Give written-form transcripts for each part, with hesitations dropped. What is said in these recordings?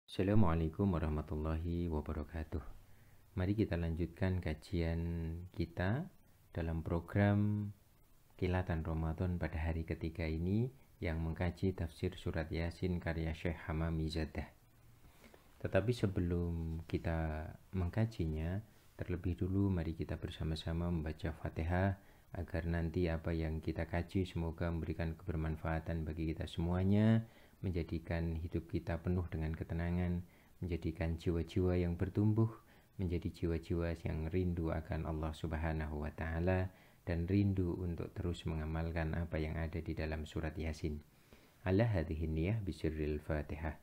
Assalamualaikum warahmatullahi wabarakatuh. Mari kita lanjutkan kajian kita dalam program Kilatan Ramadan pada hari ketiga ini yang mengkaji tafsir surat Yasin karya Syekh Hamami Zadah. Tetapi sebelum kita mengkajinya, terlebih dulu mari kita bersama-sama membaca Fatihah agar nanti apa yang kita kaji semoga memberikan kebermanfaatan bagi kita semuanya, menjadikan hidup kita penuh dengan ketenangan, menjadikan jiwa-jiwa yang bertumbuh, menjadi jiwa-jiwa yang rindu akan Allah Subhanahu wa Ta'ala dan rindu untuk terus mengamalkan apa yang ada di dalam surat Yasin. Ala hadhihi niyah bisirril Fatihah.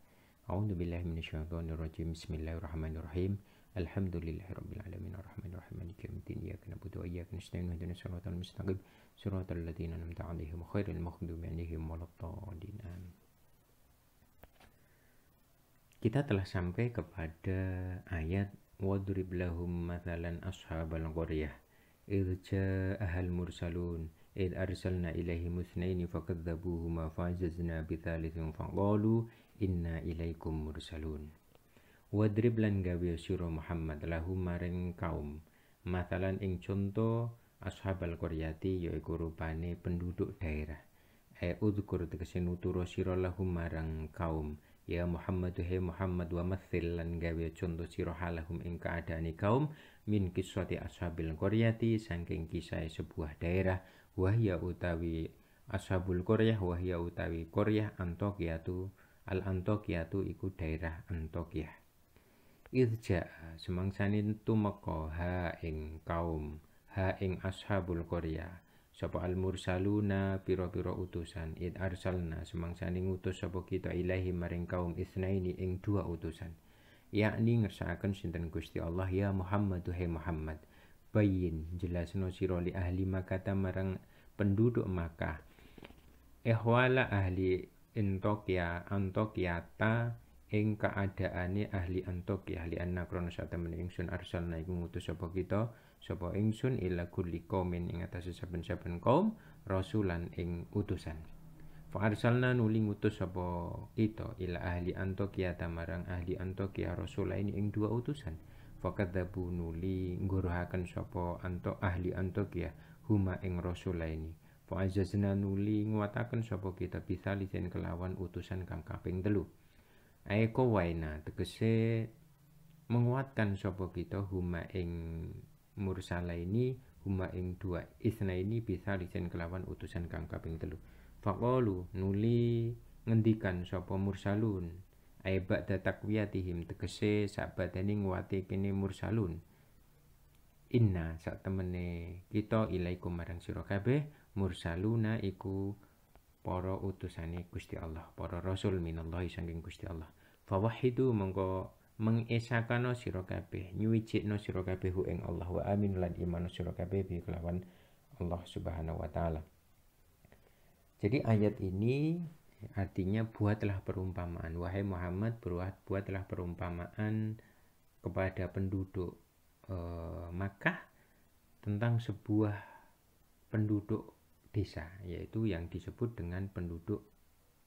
A'udzu billahi minasyaitonir rajim. Bismillahirrahmanirrahim. Alhamdulillahirabbil alamin arrahmanirrahim maliki yaumiddin iyyaka na'budu wa iyyaka nasta'in ihdinas siratal mustaqim siratal ladzina an'amta 'alaihim ghairil maghdubi 'alaihim waladdallin. Kita telah sampai kepada ayat wadrib lahum mathalan ashabal qaryah idh ja'ahal mursalun idh arsalna ilaihim itsnaini fakadzabuhuma fa'azzazna bitsalitsin faqalu inna ilaikum mursalun. Wadrib lan gawe sira Muhammad lahum maring kaum mathalan ing conto ashabal qaryati yaiku rupane penduduk daerah. Udhkur tegese nuturo sira lahum marang kaum ya Muhammad he Muhammad wa mathil lan gawe conto sira halahum ing keadaane kaum min kiswati ashabil qaryati saking kisah sebuah daerah wahya utawi ashabul qaryah wahya utawi qaryah Antokiyatu al Antokiyatu iku daerah Antokiyah. Irja semangsane tumeka ha ing kaum ha ing ashabul qaryah sapa al mursaluna pira-pira utusan id arsalna semangsane ngutus sapa kita ilahi maring kaum isnaini ing dua utusan yakni ngersakaken sinten Gusti Allah ya Muhammad he Muhammad bayin jelasno sira li ahli Makkah marang penduduk Makkah ehwala ahli Antokiyata ing keadaane ahli Antokiyah li anna krana satemene ingsun arsalna iku ngutus sapa kita sapa ingsun ila kulli qaumin ing atase saben-saben kaum rasulan ing utusan. Fa arsalna nuli ngutus sapa kita ila ahli Antokiyah marang ahli Antokiyah rasulaini ing dua utusan. Fakadzabu nuli ngguruhaken sapa ahli Antokiyah huma ing rasulaini. Fa azazna nuli nguwataken sapa kita bisalisin kelawan utusan kang kaping 3. Aiko waina tegese menguatkan sapa kita huma ing mursalaini huma ing dua isna ini bisa lisen kelawan utusan kang kaping 3. Faqalu nuli ngendikan sapa mursalun aiba takwiyatihim tegese sabadane nguwati kene mursalun inna sak temene kita ilaikum marang sira kabeh mursaluna iku para utusane Gusti Allah para rasul minallahi saking Gusti Allah. Fawahidu mongko mengesakano sira kabeh nyuwijikno sira kabeh ing Allah wa amin lan iman sira kabeh bi kelawan Allah Subhanahu wa taala. Jadi ayat ini artinya buatlah perumpamaan wahai Muhammad buatlah perumpamaan kepada penduduk Makkah tentang sebuah penduduk desa yaitu yang disebut dengan penduduk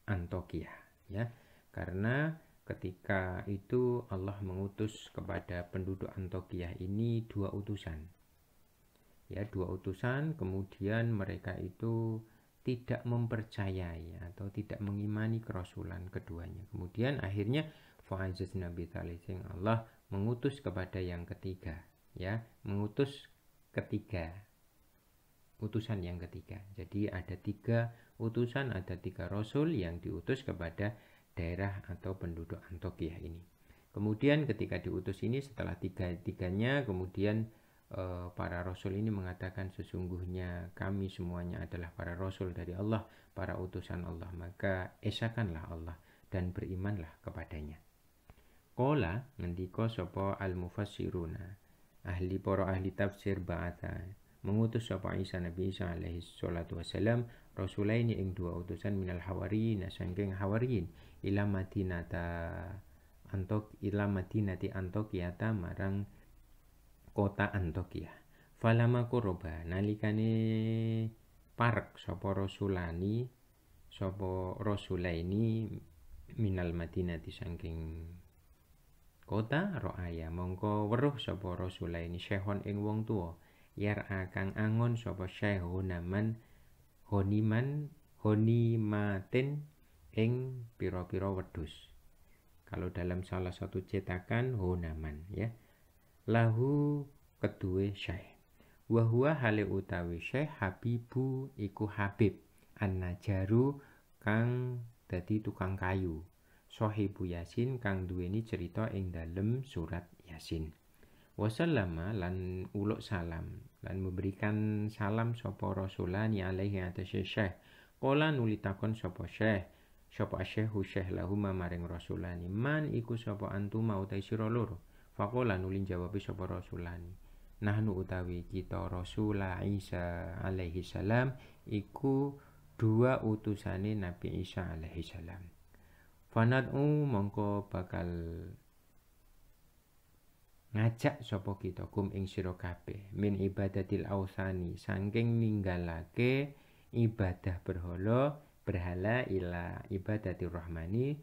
Antokiyah ya karena ketika itu Allah mengutus kepada penduduk Antokiyah ini dua utusan kemudian mereka itu tidak mempercayai atau tidak mengimani kerasulan keduanya kemudian akhirnya fa'azaz nabi talising Allah mengutus kepada yang ketiga ya mengutus utusan yang ketiga. Jadi ada 3 utusan, ada 3 rasul yang diutus kepada daerah atau penduduk Antokiyah ini. Kemudian ketika diutus ini setelah tiga-tiganya kemudian para rasul ini mengatakan sesungguhnya kami semuanya adalah para rasul dari Allah, para utusan Allah, maka esakanlah Allah dan berimanlah kepadanya. Qala ngendika sapa al-mufassiruna para ahli tafsir ba'atha mengutus sapa Isa Nabi Isa alaihi salatu wassalam rasulaini ing dua utusan minal hawariyin saking hawariyin ila madinati Antokiyata marang kota Antokiyah. Falama qurba nalikane parek sapa rasulaini minal madinati saking kota ro'aya mongko weruh sapa rasulaini syehon ing wong tuwa yar akang angon sapa syekh honimatin ing pira-pira wedhus. Kalau dalam salah satu cetakan honaman ya. Lahu kedue syekh. Wa huwa hale utawi syekh Habibu iku Habib An-Najaru kang dadi tukang kayu. Sohibu Yasin kang duweni cerita ing dalem surat Yasin. Wasallama lan uluk salam lan memberikan salam sapa rasulani alaihi atase syekh. Kala nuli takon sapa syekh lahu maring rasulani man iku sapa antuma utai sira loro. Faqala nuli jawab sapa rasulani nahnu utawi kita Rasulullah Isa alaihi salam iku dua utusane Nabi Isa alaihi salam. Fanad'u mongko bakal ngajak sapa kita kum ing sira kabeh min ibadatil autsani saking ninggalake ibadah berhala ila ibadatir rahmani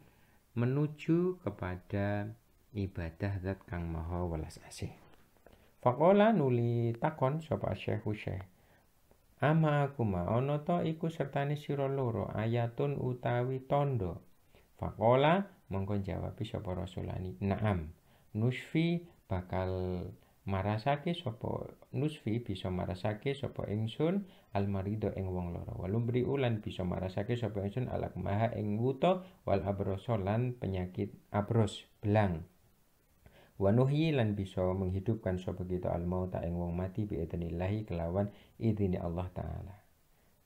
menuju kepada ibadah zat kang maha welas asih. Faqala nuli takon sapa syekh ama akuma ana ta iku sertane sira loro ayatun utawi tondo. Faqala mongko jawab sapa rasulani naam nusfi bakal marasake sapa nusfi bisa marasake sapa ingsun almarido ing wong lara walumbri ulan bisa marasake sapa ingsun alakmaha ing wuta wal abrosolan penyakit abros belang wanuhi lan bisa menghidupkan sapa kita almauta ing wong mati bi idznillah kelawan idzni Allah taala.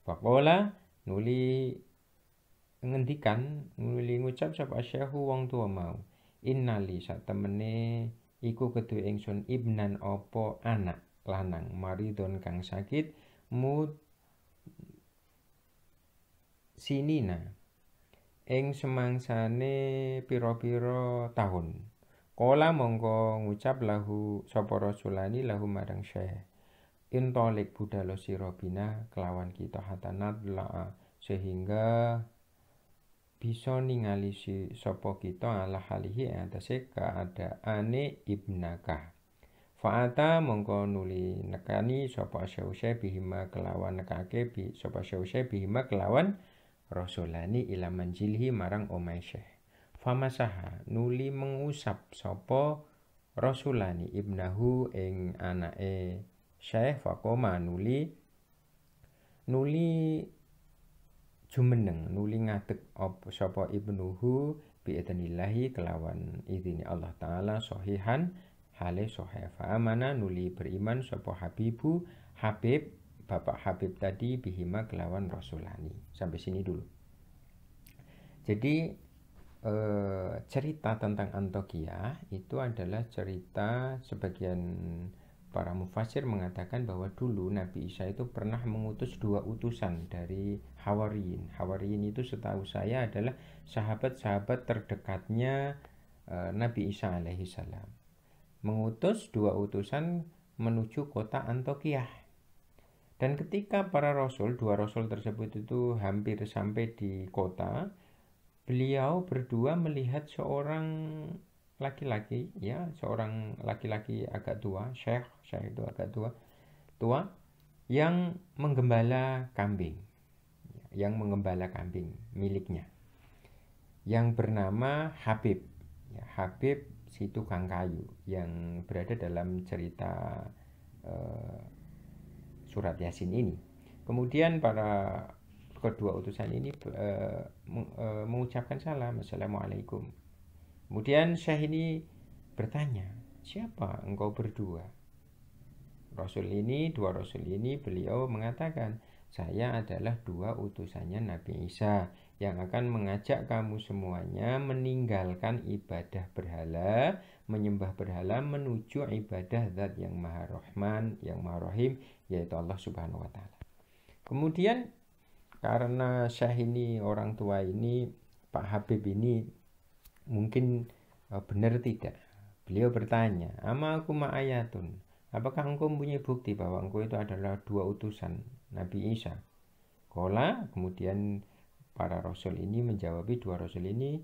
Faqala nuli ngucap sapa syekhu wong tua mau innali sak temene iku kedue ingsun ibnan apa anak lanang maridon kang sakit sinina ing semangsane pira-pira tahun. Kala mongko ngucap lahu sapa rasulani lahu marang syekh intolik budalo sira bina kelawan kita hatanat la sehingga bisa ningali sapa kita ala halihi atase keadaane ibnaka. Fa'ata mongko nuli nekani sapa syekh bihima kelawan nekake sapa syekh bihima kelawan rasulani ila manjilhi marang omahe syekh. Famasaha nuli mengusap sapa rasulani ibnahu ing anake syekh faqoma nuli jumeneng nuli ngadeg sapa ibnuhu biidznillah kelawan idzni Allah taala sahihan hale sahih fa amana nuli beriman sapa Habib Bapak Habib tadi bihima kelawan rasulani. Sampai sini dulu. Jadi cerita tentang Antokia itu adalah cerita sebagian para mufasir mengatakan bahwa dulu Nabi Isa itu pernah mengutus 2 utusan dari Hawariyin. Hawariyin itu setahu saya adalah sahabat-sahabat terdekatnya Nabi Isa alaihi salam. Mengutus 2 utusan menuju kota Antokia. Dan ketika para rasul, 2 rasul tersebut itu hampir sampai di kota, beliau berdua melihat seorang laki-laki agak tua, syekh itu agak tua yang menggembala kambing miliknya yang bernama Habib si tukang kayu yang berada dalam cerita surat Yasin ini. Kemudian para kedua utusan ini mengucapkan salam, assalamualaikum. Kemudian syekh ini bertanya, siapa engkau berdua? 2 rasul ini beliau mengatakan, saya adalah 2 utusannya Nabi Isa yang akan mengajak kamu semuanya meninggalkan ibadah berhala, menyembah berhala menuju ibadah zat yang maha rahman, yang maha rahim, yaitu Allah subhanahu wa ta'ala. Kemudian karena syekh ini, orang tua ini, Pak Habib ini mungkin benar tidak, beliau bertanya, ama aku ma'ayatun, apakah engkau mempunyai bukti bahwa engkau itu adalah 2 utusan Nabi Isa? Kola, kemudian para rasul ini menjawab, 2 rasul ini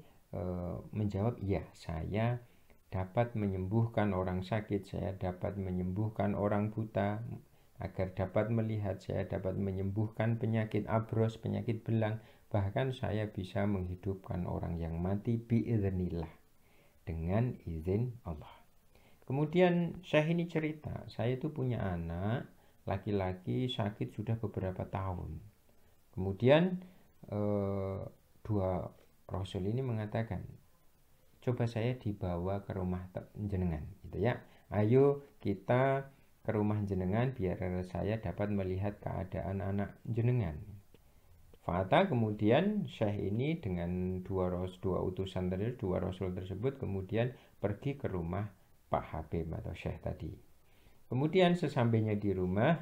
menjawab, ya, saya dapat menyembuhkan orang sakit, saya dapat menyembuhkan orang buta, agar dapat melihat, saya dapat menyembuhkan penyakit abros, penyakit belang, bahkan saya bisa menghidupkan orang yang mati biiznillah, dengan izin Allah. Kemudian Syekh ini cerita, saya itu punya anak laki-laki sakit sudah beberapa tahun. Kemudian dua Rasul ini mengatakan, coba saya dibawa ke rumah jenengan, gitu ya. Ayo kita ke rumah jenengan biar saya dapat melihat keadaan anak jenengan. Fata kemudian Syekh ini dengan dua utusan tersebut, dua Rasul tersebut kemudian pergi ke rumah Pak Habib atau Syekh tadi. Kemudian sesampainya di rumah,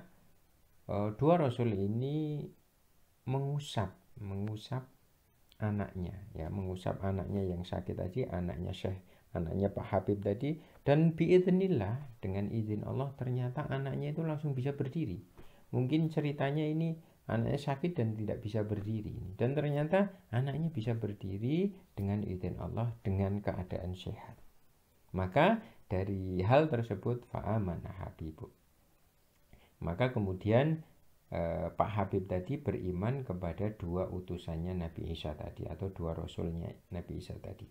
dua Rasul ini mengusap anaknya, ya, mengusap anaknya yang sakit tadi, anaknya Syekh, anaknya Pak Habib tadi, dan biiznillah, dengan izin Allah ternyata anaknya itu langsung bisa berdiri. Mungkin ceritanya ini anaknya sakit dan tidak bisa berdiri, dan ternyata anaknya bisa berdiri dengan izin Allah, dengan keadaan sehat. Maka dari hal tersebut fa'amana Habibu, maka kemudian Pak Habib tadi beriman kepada dua utusannya Nabi Isa tadi, atau dua Rasulnya Nabi Isa tadi.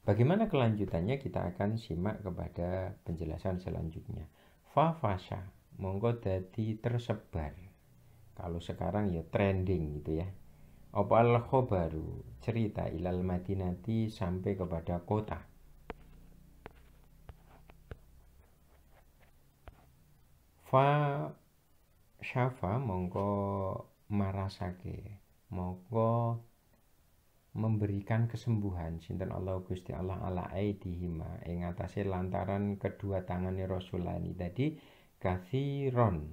Bagaimana kelanjutannya kita akan simak kepada penjelasan selanjutnya. Fafasha, monggo dadi tersebar. Kalau sekarang ya trending gitu ya. Opal khobaru, cerita ilal madinati, sampai kepada kota. Fa syafa mongko marasake, mongko memberikan kesembuhan sinten Allah Gusti Allah ala aidihima ing atase lantaran kedua tangane Rasulani tadi kathiron.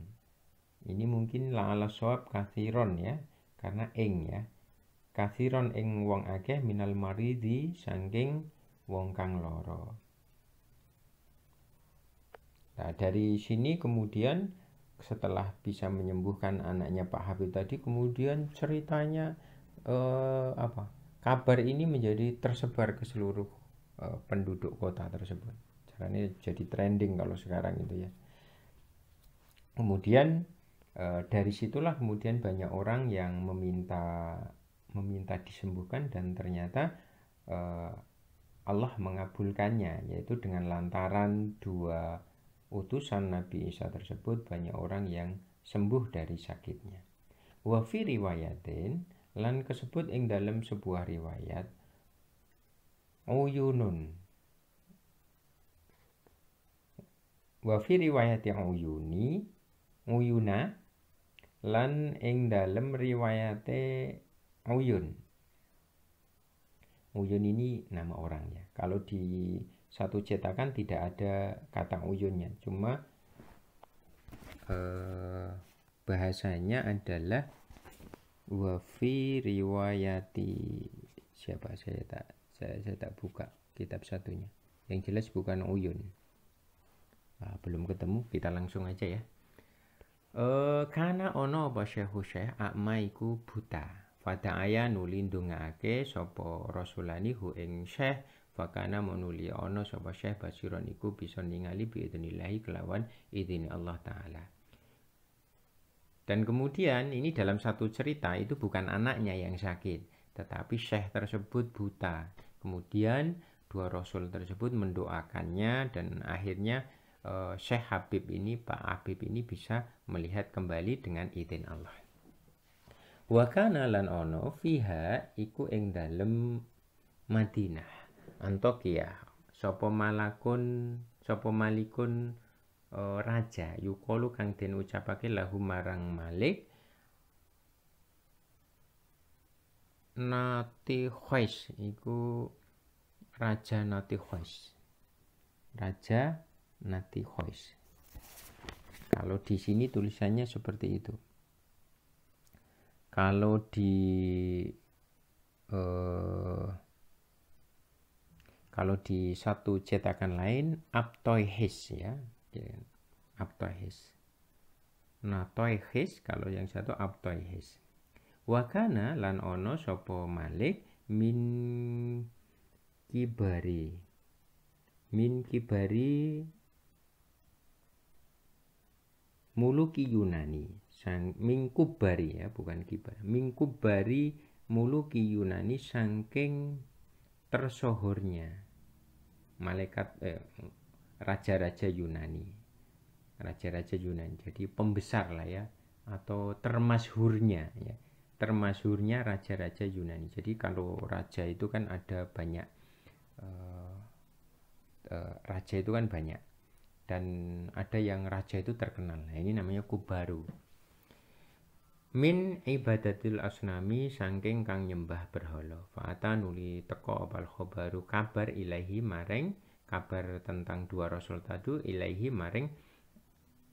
Ini mungkin la ala shawab kathiron ya, karena ing ya. Kathiron ing wong akeh minal maridi saking wong kang loro. Nah, dari sini kemudian setelah bisa menyembuhkan anaknya Pak Habib tadi, kemudian ceritanya kabar ini menjadi tersebar ke seluruh penduduk kota tersebut. Caranya jadi trending kalau sekarang itu ya. Kemudian dari situlah kemudian banyak orang yang meminta disembuhkan, dan ternyata Allah mengabulkannya, yaitu dengan lantaran dua utusan Nabi Isa tersebut banyak orang yang sembuh dari sakitnya. Wa fi riwayatin, lan kesebut ing dalam sebuah riwayat, uyunun, wa fi riwayati uyuna, lan ing dalam riwayate uyun. Uyun ini nama orang ya. Kalau di satu cetakan tidak ada kata uyunnya, cuma bahasanya adalah wa fi riwayati siapa, saya tak buka kitab satunya. Yang jelas bukan uyun. Nah, belum ketemu, kita langsung aja ya. Kana ono apa syekh akmaiku buta. Fada'aya nuli ndongaake sapa Rasulani hu ing syekh, fakana menuli ono sapa syekh basiron iku bisa ningali biidnillahi kelawan izin Allah Ta'ala. Dan kemudian ini dalam satu cerita itu bukan anaknya yang sakit, tetapi syekh tersebut buta. Kemudian dua Rasul tersebut mendoakannya, dan akhirnya Syekh Habib ini, Pak Habib ini bisa melihat kembali dengan izin Allah. Wa kana lan ono fiha iku ing dalem Madinah Antioquia sapa malikun raja yukalu kang den ucapake lahu marang Malik Natihwais, iku Raja Natihwais. Raja Natihwais. Kalau di sini tulisannya seperti itu. Kalau di satu cetakan lain Abtoihis ya. Abtoihis. Natoihis, kalau yang satu Abtoihis. Wakana lan ono sopo Malik min min kibari muluki Yunani, min kubari ya, bukan kibar, min kubari muluki Yunani, saking tersohornya malaikat raja-raja Yunani, raja-raja Yunani, jadi pembesar lah ya, atau termasyhurnya ya, termasyhurnya raja-raja Yunani. Jadi kalau raja itu kan ada banyak, raja itu kan banyak, dan ada yang raja itu terkenal. Nah, ini namanya kubaru. Min ibadatil asnami, saking kang nyembah berhala. Fa'ata nuli teko opal khobaru, kabar ilahi maring, kabar tentang dua rasul tadu, ilahi maring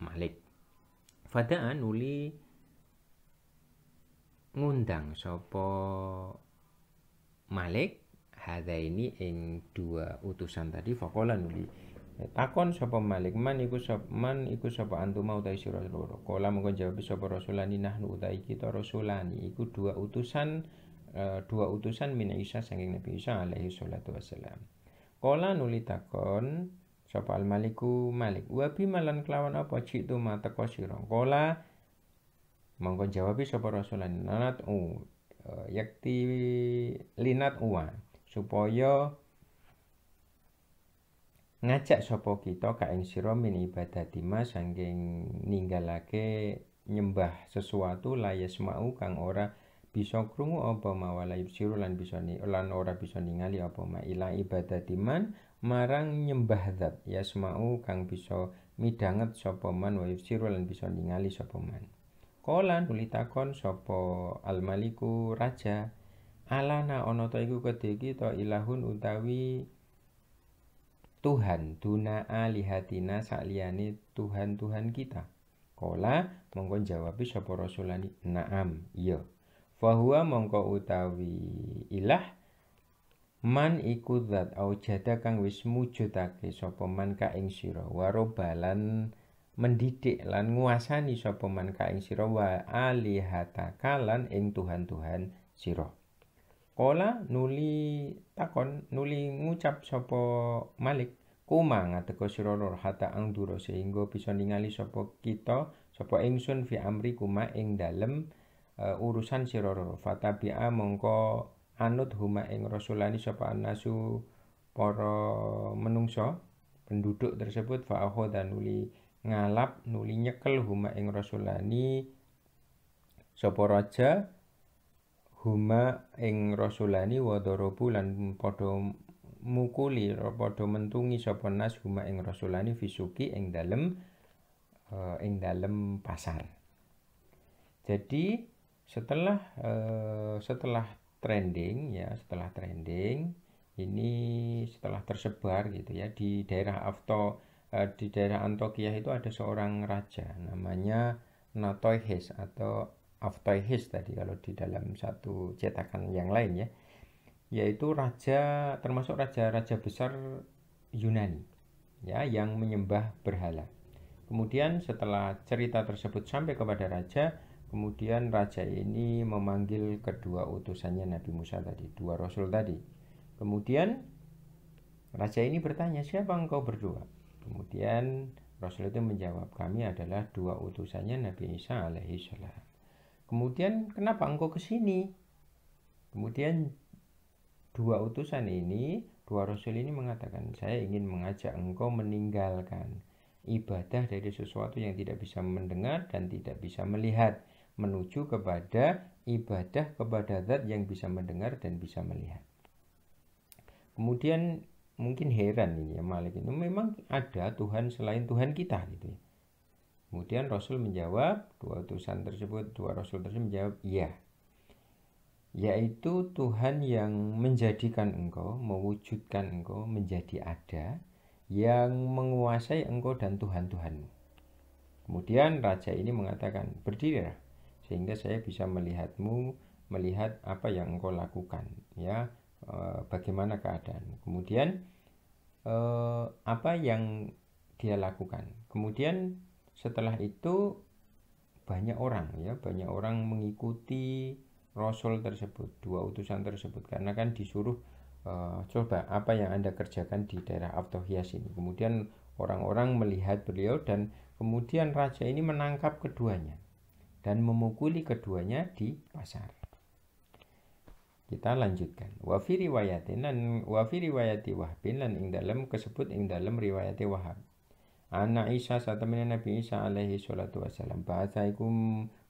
Malik. Fada'a nuli ngundang sopo Malik hadza ini ing dua utusan tadi. Faqala nuli takon sapa Malik, man iku sapa antuma utawi sira loro. Kala mengko jawab sapa rasulani, nahnu utawi kita rasulani iku dua utusan min Isa saking Nabi Isa alaihi salatu wassalam. Kala nuli takon sapa al Maliku Malik, wa bimalan kelawan apa citu mateko sira. Kala mongko jawab sapa rasulani, nanat yakti linat uwa, supaya ngajak sapa kita ka ing sira min ibadati ma, saking ninggalake nyembah sesuatu la yasma'u kang ora bisa krungu apa mawala ibsiru lan ora bisa ningali apa ma ila ibadati man marang nyembah zat yasma'u kang bisa midanget sapa man wa ibsiru lan bisa ningali sapa man. Kala nuli takon sapa al-maliku raja, alana ana ta iku kedhe kita ilahun utawi Tuhan duna alihatina sakliyane Tuhan-Tuhan kita. Kala mongko jawab sapa rasulani, naam iya. Fahuwa mongko utawi ilah man iku zat au jada kang wis mujudake sapa man ka ing sira, warobalan mendidik lan nguasani sapa man ka ing sira, wa alihataka lan ing Tuhan-Tuhan sira. Kala nuli ngucap sapa Malik, kuma ngateko sira loro hata angdura, sehingga bisa ningali sapa kita sapa ingsun fi amri kuma ing dalem urusan sira loro. Fatabi'a mongko anut huma ing rasulani sapa anasu para menungso penduduk tersebut. Fa'akhoda nuli ngalap nuli nyekel huma ing rasulani sapa raja huma ing rasulani wadorobu lan padha mukuli padha mentungi sapa nas huma ing rasulani fisuki ing dalem pasar. Jadi setelah trending ya, setelah tersebar gitu ya di daerah Antokiah itu ada seorang raja namanya Natoihes atau Aftoihes tadi kalau di dalam satu cetakan yang lain ya, yaitu raja, termasuk raja besar Yunani ya, yang menyembah berhala. Kemudian setelah cerita tersebut sampai kepada raja, kemudian raja ini memanggil kedua utusannya Nabi Musa tadi, dua rasul tadi. Kemudian raja ini bertanya, siapa engkau berdua? Kemudian rasul itu menjawab, kami adalah dua utusannya Nabi Isa alaihi salam. Kemudian kenapa engkau kesini? Kemudian dua utusan ini, dua rasul ini mengatakan, saya ingin mengajak engkau meninggalkan ibadah dari sesuatu yang tidak bisa mendengar dan tidak bisa melihat, menuju kepada ibadah kepada zat yang bisa mendengar dan bisa melihat. Kemudian mungkin heran ini ya Malik itu, memang ada Tuhan selain Tuhan kita gitu ya. Kemudian Rasul menjawab, dua rasul tersebut menjawab, iya, yaitu Tuhan yang menjadikan engkau, mewujudkan engkau menjadi ada, yang menguasai engkau dan Tuhan-Tuhanmu. Kemudian raja ini mengatakan, berdirilah sehingga saya bisa melihatmu, melihat apa yang engkau lakukan ya, bagaimana keadaan. Kemudian apa yang dia lakukan. Kemudian setelah itu banyak orang mengikuti rasul tersebut, dua utusan tersebut, karena kan disuruh coba apa yang Anda kerjakan di daerah Aftohias ini. Kemudian orang-orang melihat beliau dan kemudian raja ini menangkap keduanya dan memukuli keduanya di pasar. Kita lanjutkan. Wa fi riwayatin lan wa fi riwayati Wahbin lan ing dalem kasebut ing dalem riwayate Wahab. Ana Isa satemene Nabi Isa alaihi salatu wasalam. Bahasa iku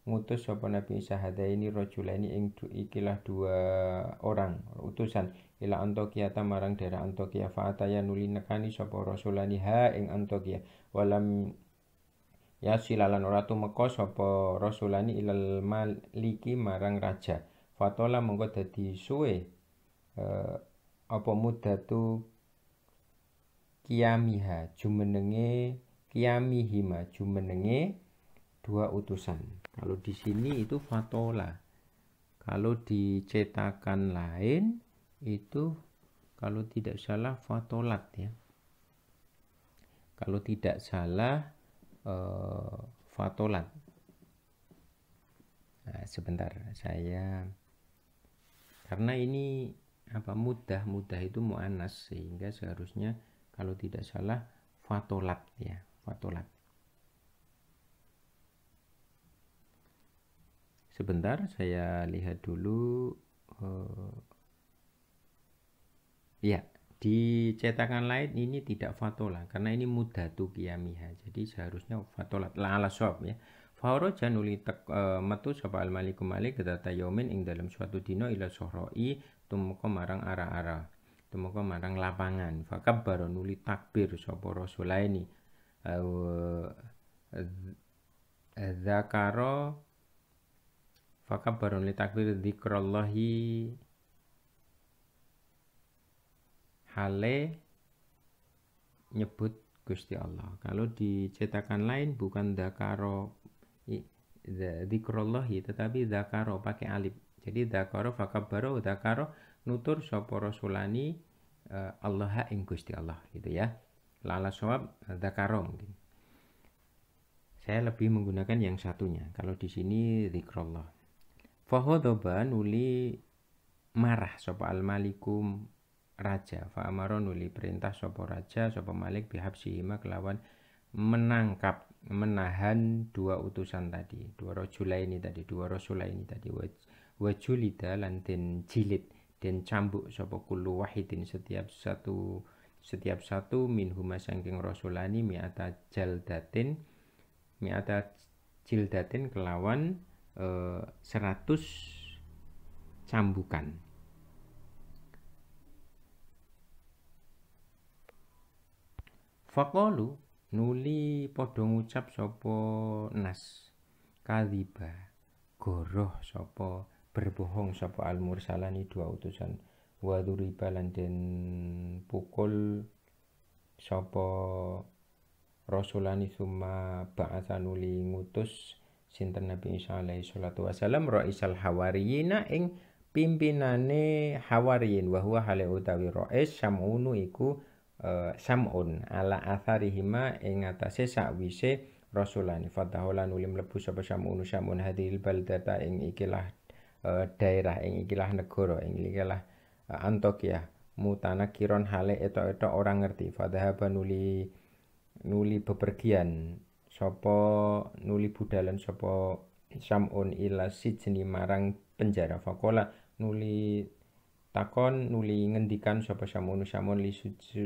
ngutus sapa Nabi Isa hadaini rajulaini ing ikilah dua orang utusan ila Antioquia marang daerah Antioquia fa'ataya nuli nekani sapa rasulani ha ing Antioquia walam ya silalan ora tumeka sapa rasulani ilal maliki marang raja. Fatola mongko dadi suwe apa mudatu kiamiha jumenenge dua utusan. Kalau di sini itu fatola. Kalau di cetakan lain itu kalau tidak salah fatolat ya. Kalau tidak salah fatolat. Nah, sebentar saya karena ini apa mudah itu muannas sehingga seharusnya kalau tidak salah fatolat ya, fatolat. Sebentar saya lihat dulu ya, di cetakan lain ini tidak fatola karena ini mudatu qiyamiha. Jadi seharusnya fatolat la ala shop ya. Fauroja nuli metu sapa al-maliku malik data yaumin ing dalam suatu dino ila sohroi tumeka marang ara-ara. Tumeka marang lapangan. Fakabbaro nuli takbir sapa rasulaini. Zakaro fakabbaro nuli takbir dzikrallahi hale nyebut Gusti Allah. Kalau di cetakan lain bukan dzakaro dzikrullahi tetapi dzakaro pakai alif. Jadi dzakaro fakabbaro dzakaro nutur sapa rasulani Allah ing Gusti Allah gitu ya. Lala shawab dzakaro mungkin. Saya lebih menggunakan yang satunya. Kalau di sini dzikrullah. Fahodhoba nuli marah sapa al-malikum raja fa amara nuli perintah sapa raja sapa malik bihabsihima kelawan menangkap menahan dua utusan tadi dua rasulaini tadi wajulida lan den jilid den cambuk sapa kullu wahidin setiap satu minhuma saking rasulani mi'ata jildatin kelawan 100 cambukan. Faqalu nuli padha ngucap sapa nas kadhiba goroh sapa berbohong sapa al-mursalani dua utusan wa dzuriba lan den pukul sapa rasulani summa ba'atsa nuli ngutus sinten Nabi Isa alaihi salatu wasalam raisal hawariyina ing pimpinane hawariyin wa huwa hale utawi rais samunu iku Sam'un ala atharihima ing atase sakwise rasulani fatahola nuli mlebu sapa Sam'un hadhil baldata ing ikilah daerah ing ikilah negara ing ikilah Antioquia mutanakiron hale etok-etok orang ngerti fadhaba nuli bepergian sapa nuli budalan sapa Sam'un ila sijni marang penjara faqala nuli takon nuli ngendikan sapa Samun li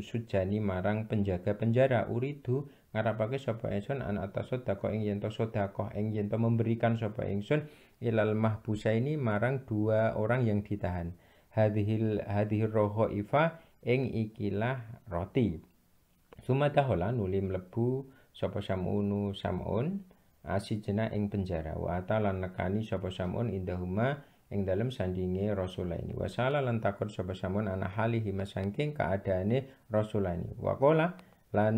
sujani marang penjaga penjara uridu ngarapake sapa ingsun an atas sedekah ing yen to sedekah ing yen to memberikan sapa ingsun ilal mahbusa ini marang dua orang yang ditahan hadhil roho ifa ing ikilah roti sumatahola nuli mlebu sapa Samun asijena ing penjara wa atalan nekani sapa Samun indahuma ing dalem sandinge rasulaini wasala lan takon sapa Samun ana halihi masangking keadaane rasulaini waqala lan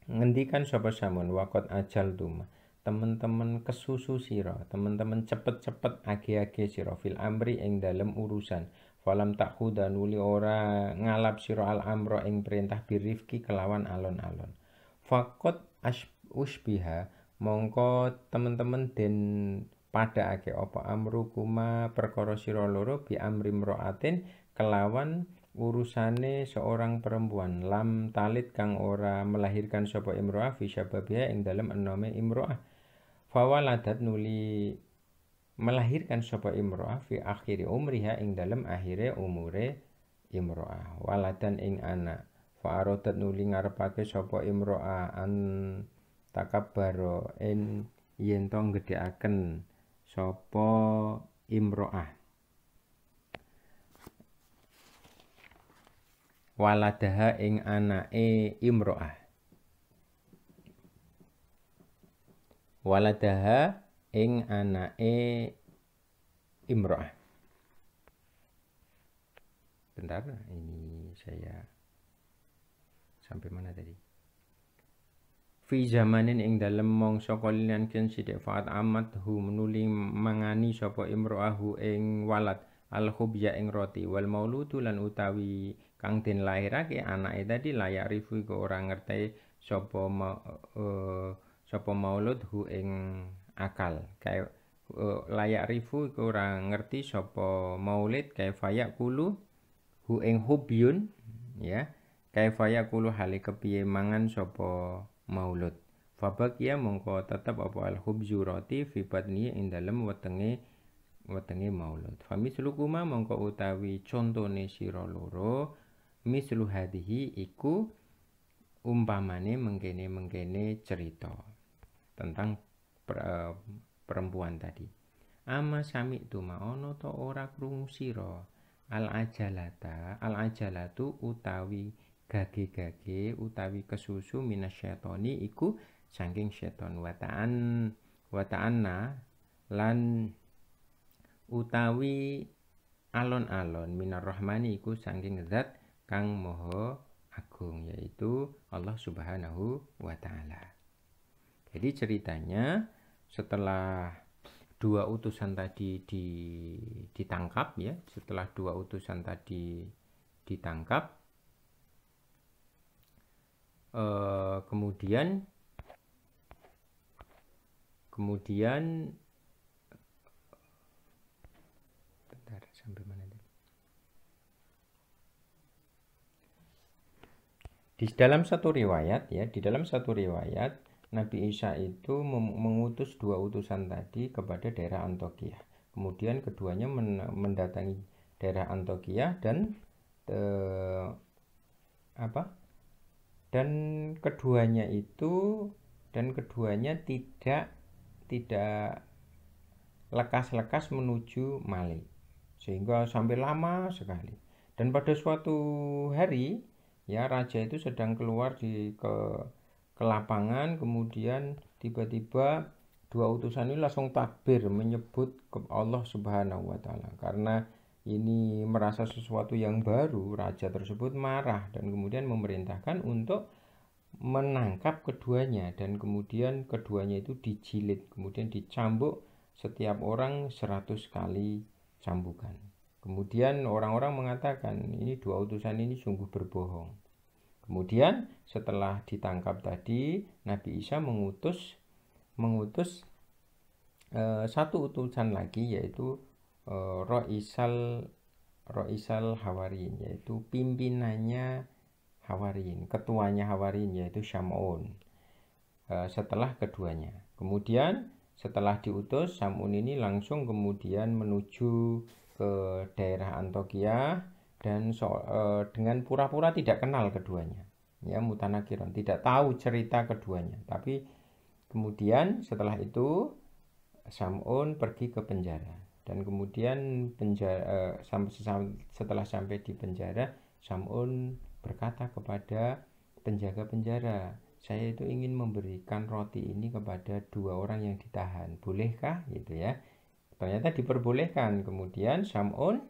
ngendikan sapa Samun waqat ajal tuma teman-teman kesusu sira teman-teman cepet-cepet age-age sira fil amri ing dalem urusan falam takhuda nuli ora ngalap sira al amro ing perintah birifki kelawan alon-alon faqat usbiha mongko teman-teman den pada ake apa amru kuma perkara sira loro bi amri mraatin kelawan urusane seorang perempuan lam talit kang ora melahirkan sapa imro'ah fi syababiha ing dalem enome imro'ah fawaladat nuli melahirkan sapa imro'ah fi akhiri umriha ing dalem akhire umure imro'ah waladan ing anak fa'arodat nuli ngarepake sapa imro'ah an takabbaro en yen to gedheaken sapa imro'ah waladaha ing anake imro'ah waladaha ing anake imro'ah. Bentar, ini saya sampai mana tadi? Fi zamanin ing dalem mangsa kalian ken sithik faat amat hu menuli mangani sapa imro'ahu ing walad al khubya ing roti wal mauludu lan utawi kang den lairake anake tadi layak rifu iku ora ngerti sapa maulud hu ing akal kaya layak rifu iku ora ngerti sapa maulid kaya fayak kulu hu ing hubyun ya kaya fayak kulu hale kepiye mangan sapa maulud fabakia mongko tetep apa al khubzu roti fi batni ing dalem wetenge maulud famislukuma mongko utawi contone sira loro mislu hadhihi iku umpamane mengkene cerita tentang perempuan tadi ama sami tuma ono to ora krungu sira al ajalatu utawi gage-gage utawi kesusu minasyaiton iku saking setan wata'anna lan utawi alon-alon minar rahmani iku saking zat kang maha agung yaitu Allah Subhanahu wa taala. Jadi ceritanya setelah dua utusan tadi ditangkap ya, setelah dua utusan tadi ditangkap kemudian bentar sampai mana tadi? Di dalam satu riwayat Nabi Isa itu mengutus dua utusan tadi kepada daerah Antiokhia. Kemudian keduanya mendatangi daerah Antiokhia dan keduanya tidak lekas-lekas menuju Mali sehingga sampai lama sekali. Dan pada suatu hari ya raja itu sedang keluar ke lapangan, kemudian tiba-tiba dua utusan ini langsung takbir menyebut ke Allah Subhanahu wa taala. Karena ini merasa sesuatu yang baru, raja tersebut marah dan kemudian memerintahkan untuk menangkap keduanya dan kemudian keduanya itu dijilid, kemudian dicambuk setiap orang 100 kali cambukan. Kemudian orang-orang mengatakan ini dua utusan ini sungguh berbohong. Kemudian setelah ditangkap tadi Nabi Isa mengutus satu utusan lagi yaitu Roisal Hawariyin, yaitu pimpinannya Hawariyin, ketuanya Hawariyin yaitu Syam'un. Setelah keduanya, kemudian setelah diutus Syam'un ini langsung kemudian menuju ke daerah Antiokhia dan dengan pura-pura tidak kenal keduanya, ya mutanakiron, tidak tahu cerita keduanya. Tapi kemudian setelah itu Syam'un pergi ke penjara dan kemudian setelah sampai di penjara Syam'un berkata kepada penjaga penjara, saya itu ingin memberikan roti ini kepada dua orang yang ditahan, bolehkah gitu ya. Ternyata diperbolehkan. Kemudian Syam'un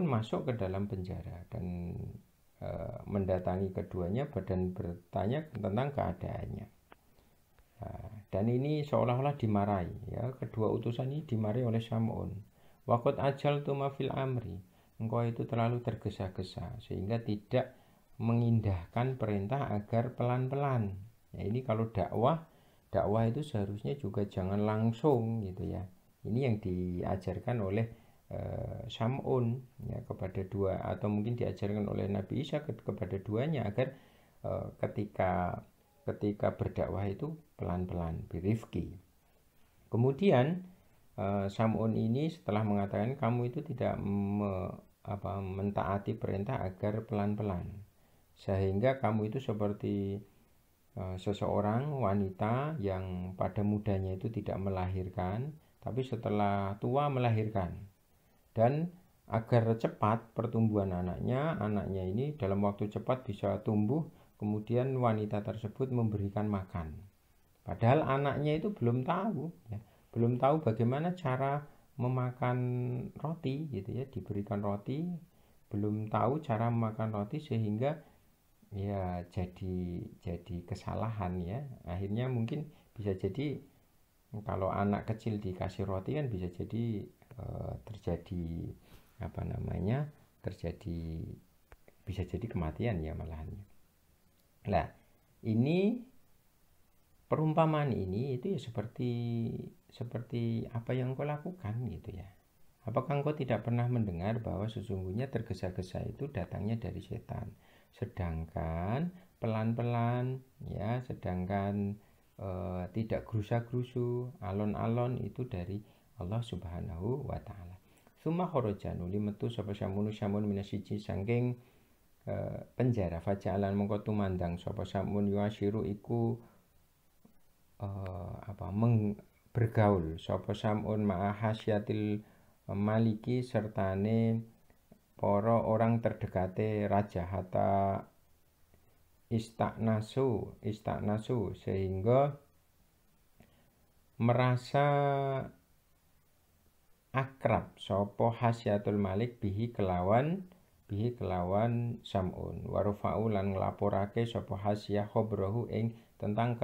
masuk ke dalam penjara dan mendatangi keduanya dan bertanya tentang keadaannya. Dan ini seolah-olah dimarahi ya, kedua utusan ini dimarahi oleh Syam'un. Waqad ajaltu ma fil amri, engkau itu terlalu tergesa-gesa sehingga tidak mengindahkan perintah agar pelan-pelan. Ya, ini kalau dakwah itu seharusnya juga jangan langsung gitu ya. Ini yang diajarkan oleh Sam'un ya, kepada dua, atau mungkin diajarkan oleh Nabi Isa kepada duanya agar ketika berdakwah itu pelan-pelan, birifki. Kemudian Sam'un ini setelah mengatakan kamu itu tidak mentaati perintah agar pelan-pelan, sehingga kamu itu seperti seseorang wanita yang pada mudanya itu tidak melahirkan, tapi setelah tua melahirkan. Dan agar cepat pertumbuhan anaknya ini dalam waktu cepat bisa tumbuh, kemudian wanita tersebut memberikan makan. Padahal anaknya itu belum tahu ya, belum tahu bagaimana cara memakan roti gitu ya, diberikan roti, belum tahu cara memakan roti, sehingga ya jadi kesalahan ya. Akhirnya mungkin bisa jadi kalau anak kecil dikasih roti kan bisa jadi terjadi bisa jadi kematian ya malahan. Nah, ini perumpamaan ini itu ya seperti apa yang engkau lakukan gitu ya. Apakah engkau tidak pernah mendengar bahwa sesungguhnya tergesa-gesa itu datangnya dari setan, sedangkan pelan-pelan ya, sedangkan tidak gerusa-gerusu, alon-alon itu dari Allah Subhanahu wa taala. Summa kharaja nuli metu sapa Samun minasiji saking penjara, faja'alan mongko tumandang sapa Samun yuasyiru iku bergaul sapa Samun ma'a hasyatil maliki sertane para orang terdekate raja, hatta istaknasu sehingga merasa akrab sapa hasyatul malik bihi kelawan Sam'un, warufa'u lan nglaporake sapa hasyah khobrahu ing tentang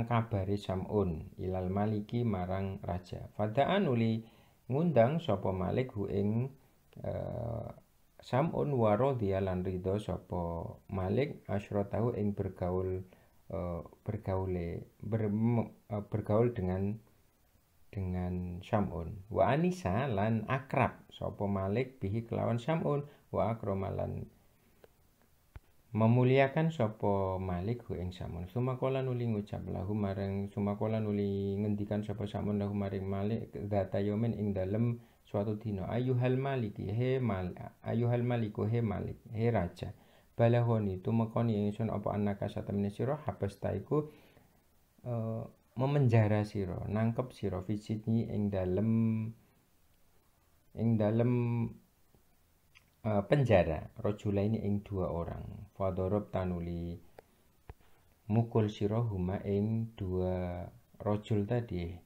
kabare Sam'un ilal maliki marang raja. Fada'an uli ngundang sapa Malik hu ing Sam'un wa radhiya lan ridho sapa Malik asyratahu ing bergaul dengan Sam'un. Wa anisa lan akrab sapa Malik bihi kelawan Sam'un, wa akramalan memuliakan sapa Malik hu ing Sam'un. Sumakola nuli ngucap lahu marang sumakola nuli ngendikan sapa Sam'un lahu maring Malik data yomen ing dalem suatu dina, ayuhal maliki he maliku he Malik he raja, balahoni tumekoni ingsun apa anaka satemene sira habas taiku memenjara sira, nangkep sira fisitni ing dalem penjara rajulaini ing dua orang, fadorob tanuli mukul sira huma ing dua rajul tadi,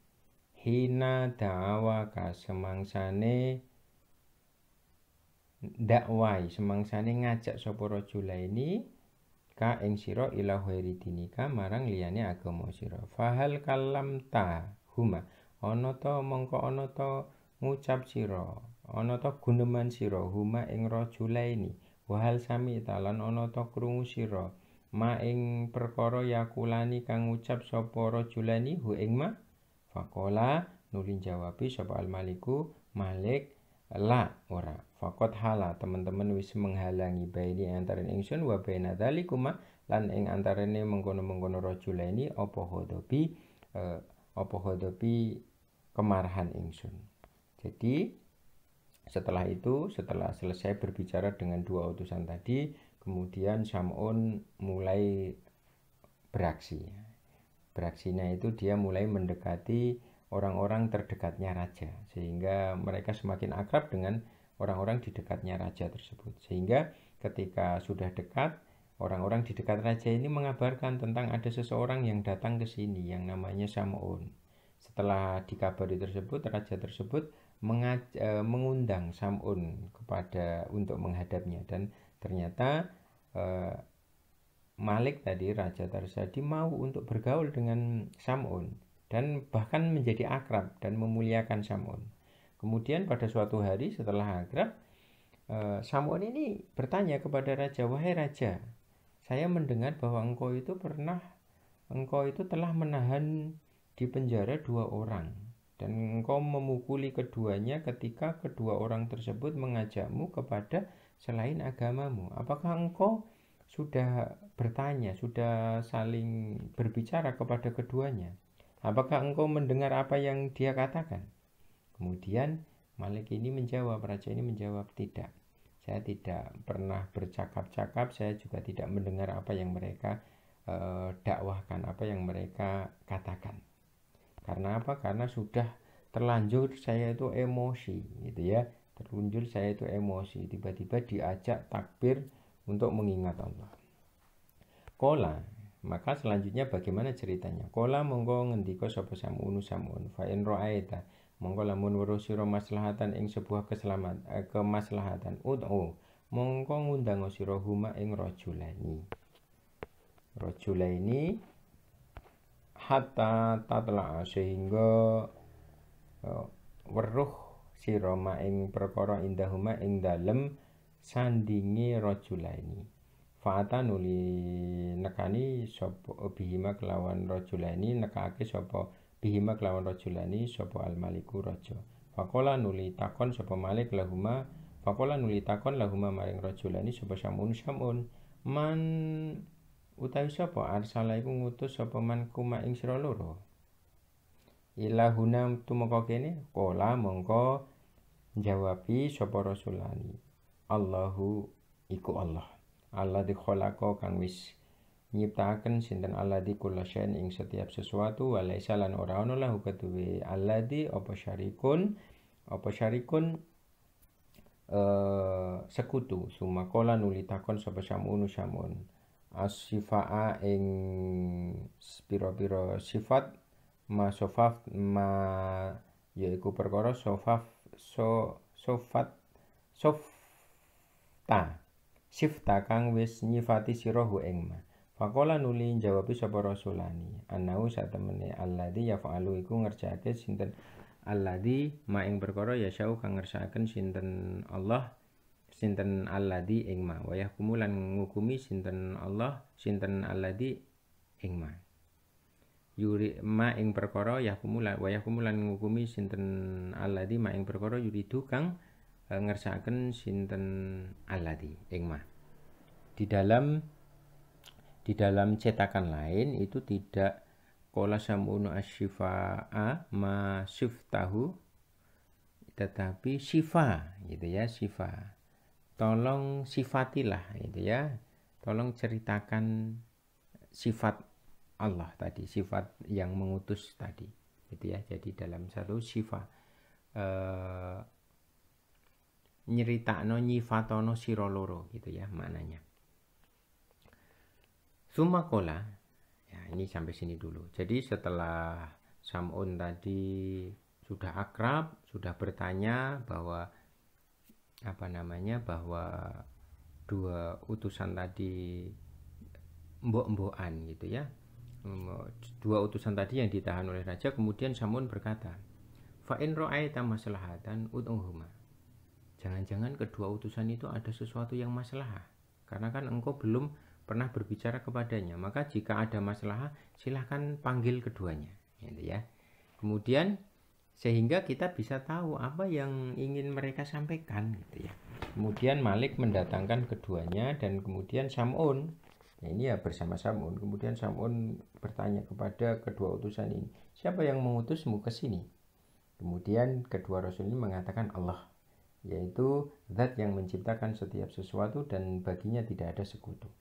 hina da'awa ka semangsane dakwai semangsane ngajak sapa rajulaini ka ing sira ila ghairi dinika marang liyane agama sira. Fahal kalam ta huma ana ta mongko ana ta ngucap sira, ana ta guneman sira huma ing rajulaini, wahal sami talan ana ta krungu sira ma ing perkara yakulani kang ngucap sapa rajulani hu ing ma. Faqala nuli jawabi sapa al-maliku Malik, la ora. Faqat hala teman-teman wis menghalangi baini antarané ingsun wa baina dzalikuma lan ing antarané mengkono-mengkono rajulaini apa hodopi kemarahan ingsun. Jadi setelah selesai berbicara dengan dua utusan tadi, kemudian Sam'un mulai beraksi. Beraksinya itu dia mulai mendekati orang-orang terdekatnya raja, sehingga mereka semakin akrab dengan orang-orang di dekatnya raja tersebut. Sehingga ketika sudah dekat, orang-orang di dekat raja ini mengabarkan tentang ada seseorang yang datang ke sini yang namanya Sam'un. Setelah dikabari tersebut, raja tersebut mengundang Sam'un untuk menghadapnya, dan ternyata Malik tadi, raja tersebut mau untuk bergaul dengan Sam'un dan bahkan menjadi akrab dan memuliakan Sam'un. Kemudian pada suatu hari setelah akrab, Sam'un ini bertanya kepada raja, wahai raja, saya mendengar bahwa engkau itu telah menahan di penjara dua orang. dan engkau memukuli keduanya ketika kedua orang tersebut mengajakmu kepada selain agamamu. Apakah engkau sudah bertanya, sudah saling berbicara kepada keduanya? Apakah engkau mendengar apa yang dia katakan? Kemudian Malik ini menjawab, raja ini menjawab, tidak. Saya tidak pernah bercakap-cakap, saya juga tidak mendengar apa yang mereka dakwahkan, apa yang mereka katakan. Karena apa? Karena sudah terlanjur saya itu emosi, gitu ya. Terlanjur saya itu emosi, tiba-tiba diajak takbir untuk mengingat Allah. Kola, maka selanjutnya bagaimana ceritanya? Kola monggo ngendika sapa samun fa in ra'aita monggo lamun weruh sira maslahatan ing sebuah kemaslahatan ud'u monggo ngundang sira huma ing rajulaini hatta tatla sehingga weruh sira ma ing perkara indahuma ing dalem sandingi rajulaini fa'ata nuli nekani sapa bihima kelawan rajulaini nekake sapa bihima kelawan rajulani sapa al-maliku raja. Faqala nuli takon sapa Malik lahuma maring rajulani sapa Samun man utawi sapa arsala iku ngutus sapa man kuma ing sira loro. Ilahuna tumeka kene qala mongko jawabi sapa rasulani. Allahu iku Allah. Allah dikhalaqa kang wis nyiptaken sinten alladzi kullasyai'in ing setiap sesuatu walaisa lan ora ana lahu keduwe alladzi apa syarikun sekutu sumakola nuli takon sapa Samun as-sifaa ing pira-pira sifat sofaf yaiku perkara sofat sifta kang wis nyifati sirahu ing ma. Faqala nuli jawabi sapa rasulani anau satemene alladzi yaf'alu iku ngerjakake sinten alladzi ma ing perkara yasau kang ngersakaken sinten Allah sinten alladzi ing ma wa yahkumu lan ngukumi sinten Allah sinten alladzi ing ma yuri ma ing perkara yahkumu lan ngukumi sinten alladzi ma ing perkara yuridu kang ngersakaken sinten alladzi ing ma. Di dalam cetakan lain itu tidak qala Samun asy-syifaa ma syiftahu tetapi syifa gitu ya, syifa. Tolong sifatilah gitu ya. Tolong ceritakan sifat Allah tadi, sifat yang mengutus tadi gitu ya. Jadi dalam satu syifa nyeritakno nyifatono sira loro gitu ya maknanya. Sumakola, ya ini sampai sini dulu. Jadi setelah Samun tadi sudah akrab, sudah bertanya bahwa bahwa dua utusan tadi mbok-mbokan gitu ya. Dua utusan tadi yang ditahan oleh raja, kemudian Samun berkata, fa in ra'aita maslahatan ud'uhuma. Jangan-jangan kedua utusan itu ada sesuatu yang maslahah. Karena kan engkau belum pernah berbicara kepadanya, maka jika ada masalah silahkan panggil keduanya gitu ya. Kemudian sehingga kita bisa tahu apa yang ingin mereka sampaikan gitu ya. Kemudian Malik mendatangkan keduanya dan kemudian Samun ini ya bersama Samun. Kemudian Samun bertanya kepada kedua utusan ini, siapa yang mengutusmu ke sini? Kemudian kedua rasul ini mengatakan Allah, yaitu zat yang menciptakan setiap sesuatu dan baginya tidak ada sekutu.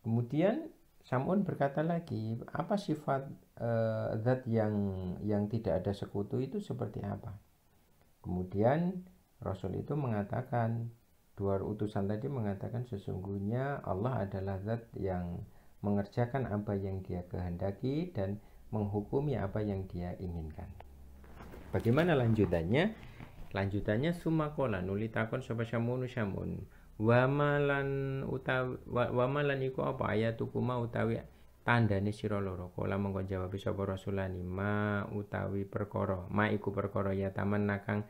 Kemudian Samun berkata lagi, apa sifat zat yang tidak ada sekutu itu seperti apa? Kemudian Rasul itu mengatakan, dua utusan tadi mengatakan sesungguhnya Allah adalah zat yang mengerjakan apa yang dia kehendaki dan menghukumi apa yang dia inginkan. Bagaimana lanjutannya? Lanjutannya sumakola nuli takon sapa Samun wamalan iku apa ayatukuma utawi tandane sira loro. Kala mongko jawab sapa rasulani ma utawi perkara ma iku perkara ya taman nakang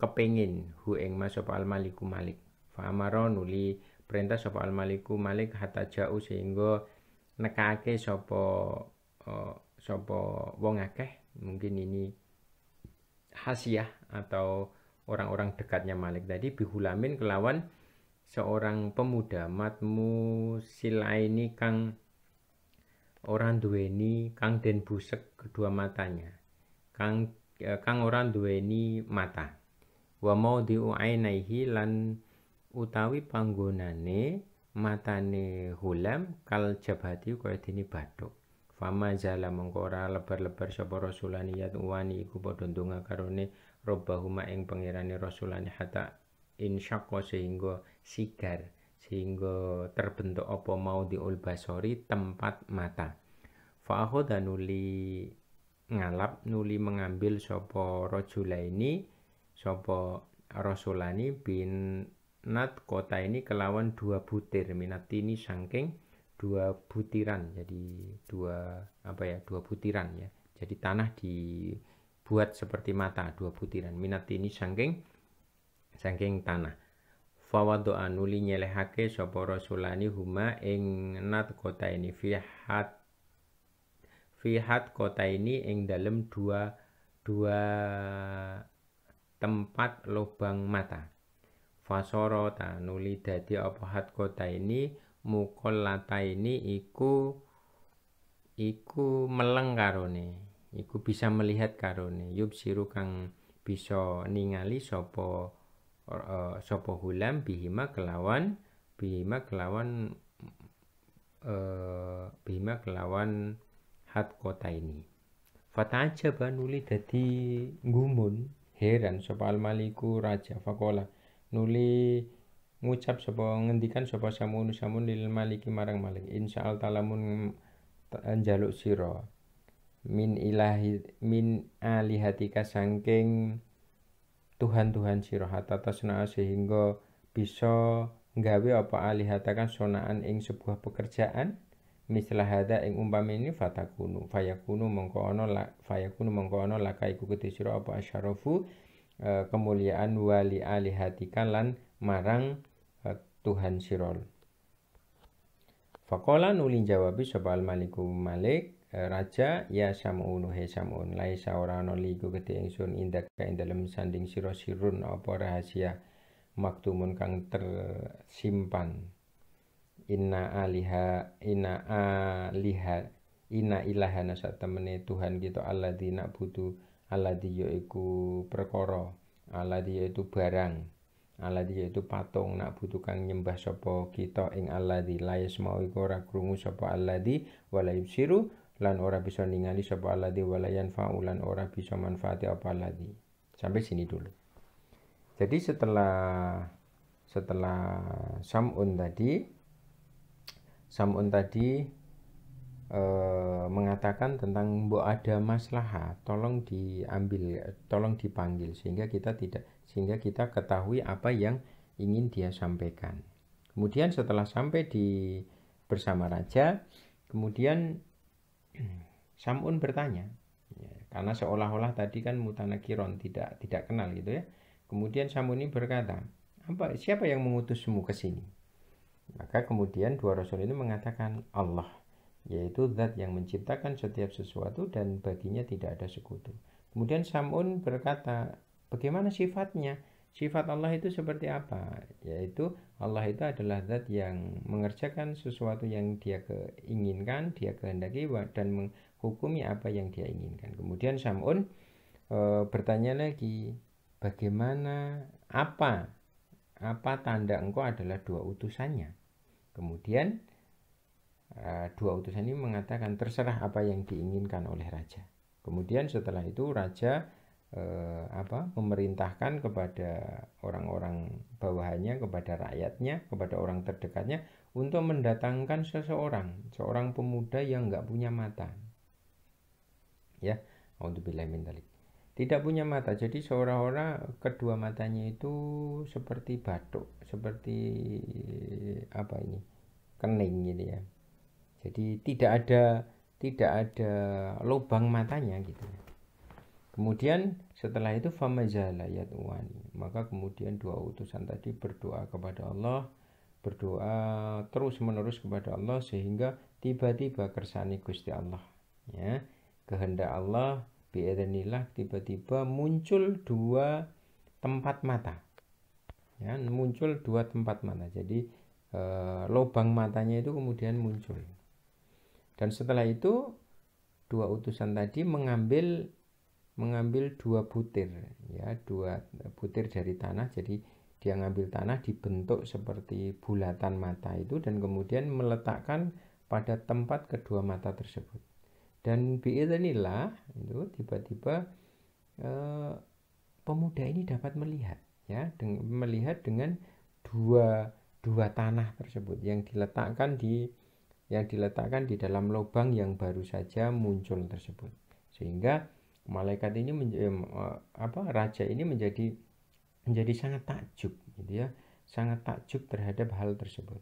kepengin hu ing mas sapa al-maliku Malik. Fa amara nuli perintah sapa al-maliku Malik hatta jauh sehingga nekake sapa wong akeh mungkin ini khasiah atau orang-orang dekatnya Malik tadi, bihulamin kelawan seorang pemuda matmu silaini kang orang duweni kang den busek kedua matanya, kang orang duweni mata, wa mau diuainaihi lan utawi panggonane matane hulam kal jabhati kaya dene bathuk. Fama zala mongko ora lebar-lebar sapa rasulani yat uwani iku padha ndonga karone robbahuma ing pangerane rasulani hatta insyaqqa sehingga sigar, sehingga terbentuk apa mau diul basori tempat mata. Fa akhadha nuli ngalap nuli mengambil sapa rajulaini sapa rasulani bin nat kota ini kelawan 2 butir minat ini saking 2 butiran, jadi 2 butiran ya, jadi tanah dibuat seperti mata 2 butiran minat ini saking tanah. Fawado'a nuli nyelehake sapa rasulani huma ing nat kota ini fihat kota ini ing dalem 2 tempat lubang mata. Fasoro ta nuli dadi apa hat kota ini mukollata ini iku meleng karone, iku bisa melihat karone, yubsiru kang bisa ningali sapa hulam bihima kelawan hat kota ini. Fatajaba nuli dadi gumun heran sapa al-maliku raja, fakola nuli ngucap sapa ngendikan sapa samun lil maliki marang malik, insya'al talamun njaluk sira min alihatika sangking Tuhan-Tuhan sira hatta tasna sehingga bisa nggawe apa alihatakan sonaan ing sebuah pekerjaan mislah hada ing umpami ini fayakunu mongko ana laka iku kedhe sira apa asyarafu kemuliaan wali alihatika lan marang Tuhan sirol. Faqala nuli jawabi sapa al-maliku malik raja ya samun he samun laisa ora ana liku kedhe ingsun indak ing dalem sanding sira sirun apa rahasia maktumun kang tersimpan inna ilahana satemene Tuhan kita alladzi na'budu alladzi yaiku perkara alladzi yaitu barang alladzi yaitu patung nak butuh kang nyembah sapa kita ing alladzi la yasma'u iku ora krungu sapa alladzi wala yubsiru lan ora bisa ningali sapa alladzi wala yanfa'u lan ora bisa manfaati apa alladzi. Sampai sini dulu. Jadi setelah Sam'un tadi mengatakan tentang mbok ada maslahat, tolong dipanggil sehingga kita ketahui apa yang ingin dia sampaikan. Kemudian setelah sampai bersama raja, kemudian Sam'un bertanya, ya, karena seolah-olah tadi kan mutanakiron tidak kenal gitu ya. Kemudian Sam'un ini berkata, siapa yang mengutusmu ke sini? Maka kemudian 2 rasul ini mengatakan Allah, yaitu zat yang menciptakan setiap sesuatu dan baginya tidak ada sekutu. Kemudian Sam'un berkata, bagaimana sifatnya? Sifat Allah itu seperti apa? Yaitu Allah itu adalah zat yang mengerjakan sesuatu yang dia inginkan, dia kehendaki dan menghukumi apa yang dia inginkan. Kemudian Sam'un bertanya lagi, bagaimana apa tanda engkau adalah 2 utusannya? Kemudian 2 utusan ini mengatakan terserah apa yang diinginkan oleh raja. Kemudian setelah itu raja memerintahkan kepada orang-orang bawahannya, kepada rakyatnya, kepada orang terdekatnya untuk mendatangkan seorang pemuda yang enggak punya mata. Ya, auzubillahi min dzalik. Tidak punya mata, jadi seolah-olah kedua matanya itu seperti batuk, seperti kening gitu ya. Jadi tidak ada lubang matanya gitu. Kemudian setelah itu famazala yad'uani, maka kemudian 2 utusan tadi berdoa kepada Allah, berdoa terus-menerus kepada Allah sehingga tiba-tiba kersane Gusti Allah, ya. Kehendak Allah biidznillah tiba-tiba muncul 2 tempat mata. Ya, muncul 2 tempat mata. Jadi lubang matanya itu kemudian muncul. Dan setelah itu 2 utusan tadi mengambil 2 butir, ya, 2 butir dari tanah. Jadi dia ngambil tanah dibentuk seperti bulatan mata itu dan kemudian meletakkan pada tempat kedua mata tersebut. Dan biidznillah itu tiba-tiba pemuda ini dapat melihat, ya, melihat dengan dua tanah tersebut yang diletakkan di dalam lubang yang baru saja muncul tersebut. Sehingga malaikat ini raja ini menjadi sangat takjub, gitu ya, sangat takjub terhadap hal tersebut.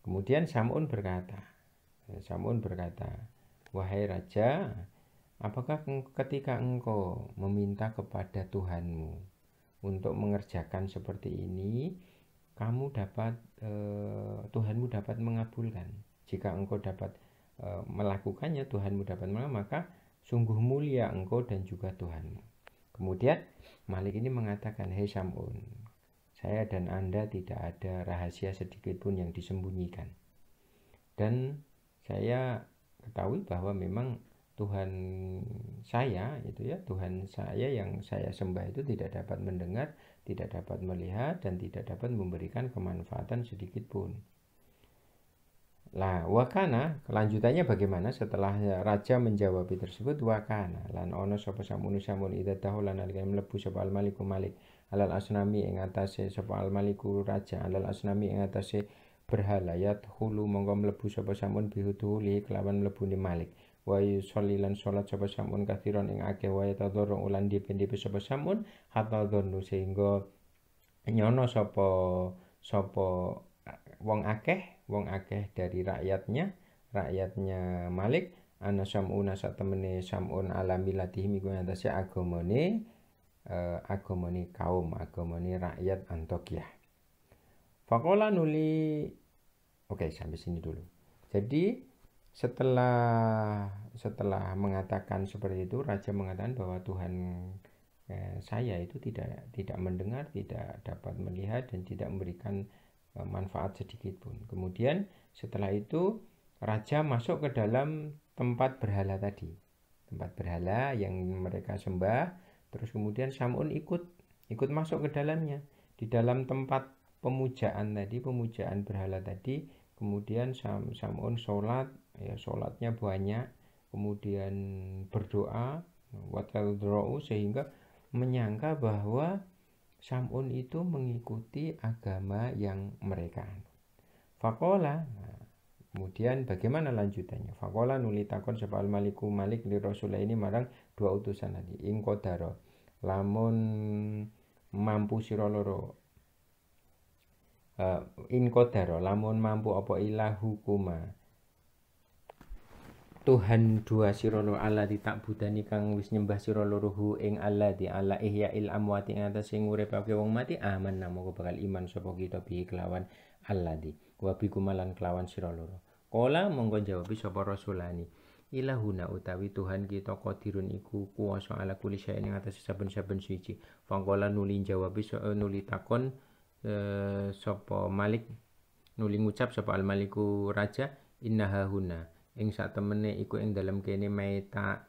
Kemudian Sam'un berkata, wahai raja, apakah ketika engkau meminta kepada Tuhanmu untuk mengerjakan seperti ini, Tuhanmu dapat mengabulkan? Jika engkau dapat melakukannya, Tuhanmu dapat melakukan, maka sungguh mulia engkau dan juga Tuhanmu. Kemudian Malik ini mengatakan, hei Sam'un, saya dan Anda tidak ada rahasia sedikit pun yang disembunyikan. Dan saya ketahui bahwa memang Tuhan saya itu, ya, Tuhan saya yang saya sembah itu tidak dapat mendengar, tidak dapat melihat, dan tidak dapat memberikan kemanfaatan sedikit pun. Lah, wakana, kelanjutannya bagaimana setelah raja menjawab tersebut? Wakana lan ono sapa Sam'un ida dahulan alika mlebu sapa al-maliku malik alal asnami ing atase sapa al-maliku raja alal asnami ing atase berhala hulu monggo mlebu sapa Sam'un bihuduhuli kelawan mlebune malik wa yusolli lan salat sapa Sam'un kathiron ing akeh wa yatadharru ulan dipen-dipen sapa Sam'un hatta dzannu sehingga nyono sapa wong akeh dari rakyatnya Malik ana Sam'una sak temene Sam'un alamilatihim iku ngatasi agamane rakyat Antiokhia. Faqala nuli. Oke, sampai sini dulu. Jadi setelah mengatakan seperti itu, raja mengatakan bahwa Tuhan saya itu tidak mendengar, tidak dapat melihat, dan tidak memberikan manfaat sedikit pun. Kemudian setelah itu raja masuk ke dalam tempat berhala tadi, tempat berhala yang mereka sembah. Terus kemudian Sam'un ikut masuk ke dalamnya, di dalam tempat pemujaan berhala tadi. Kemudian Sam'un sholat, ya, sholatnya banyak, kemudian berdoa sehingga menyangka bahwa Sam'un itu mengikuti agama yang mereka. Faqala, kemudian bagaimana lanjutannya? Faqala nuli takon sapa al-maliku malik li rasul ini marang 2 utusan tadi. Ing qadara lamun mampu sira loro. In qadara lamun mampu apa ilahu kuma Tuhan 2 sira loro Allah ditakbudani kang wis nyembah sira loro hu ing Allah di ala ihya'il amwati ing atase nguripake wong mati aman namoko bakal iman sapa kita bi kelawan Allah di wa bi kumalan kelawan sira loro. Kala monggo jawab sapa rasulani ilahuna utawi Tuhan kita qadirun iku kuwasa ala kulli syai'in ing atase saben-saben suci. Faqala nuli jawab nuli takon sapa Malik nuli ngucap sapa al-maliku raja innaha huna ing sak temene iku ing dalem kene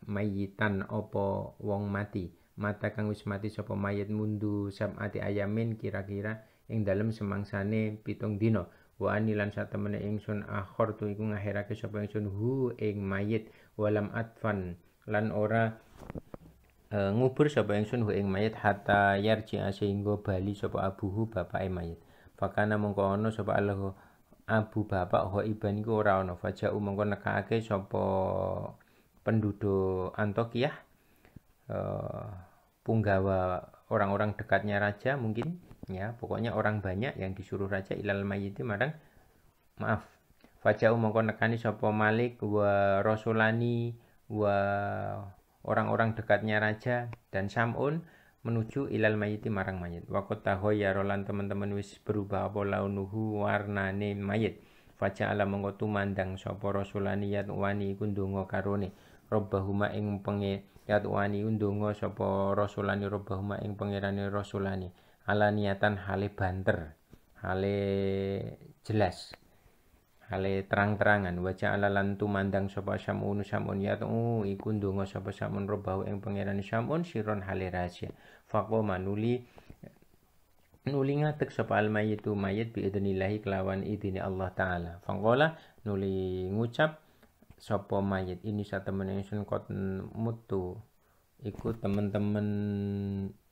mayitan apa wong mati mata kang wis mati sapa mayit mundu sab'ati ayamin kira-kira ing dalem semangsane 7 dina wa anilan sak temene ingsun akhir tu iku ngakhirake sapa ingsun hu ing mayit walam atfan lan ora ngubur sapa ingsun hu ing mayit hatta yarji sehingga bali sapa abuhu bapake mayit. Fakana mongko ana sapa Allah abu bapak iban iku ora ana. Faja'u mongko nekake sapa penduduk Antiokhia, punggawa orang-orang dekatnya raja mungkin, ya, pokoknya orang banyak yang disuruh raja ilal mayyiti marang Faja'u mongko nekani sapa Malik wa rasulani wa orang-orang dekatnya raja dan Sam'un menuju ilal mayyiti marang mayit. Waqat tahoyaro lan teman-teman wis berubah apa launuhu warnane mayit. Faja'ala mongko tumandang sapa rasulani yat wani iku ndonga karone. rabbahuma ing yatwani ndonga sapa rasulani rabbahuma ing pangerane rasulani alaniatan hale banter hale jelas hale terang-terangan waca alalan tumandang sapa samun yatu iku ndonga sapa samun rabbahu ing pangerane samun siron hale rahasia faqoma nuli ngatek sapa almayitu mayit bi idnillahi kelawan idine Allah taala faqala nuli ngucap sapa mayit ini satemene ingsun kot mutu iku temen-temen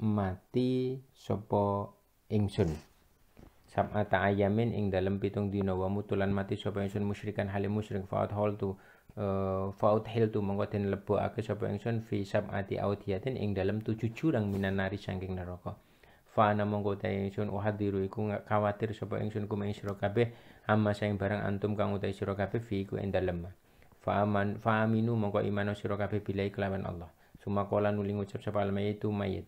mati sapa ingsun sab'ata ayamin ing dalem 7 dina wa mutulan mati sapa ingsun musyrikan halim musyrik fa'at hiltu mongko den lebokake sapa ingsun fi sab'ati audiyatin ing dalem 7 jurang minan nari saking neraka fa ana mongko ta ingsun uhadiru iku khawatir sapa ingsun kumeng sira kabeh amma saing barang antum kang utahe sira kabeh fi iku ing dalem fa aminu mongko imano sira kabeh bilai kelawan Allah sumakola nuli ngucap sapa almayitu mayit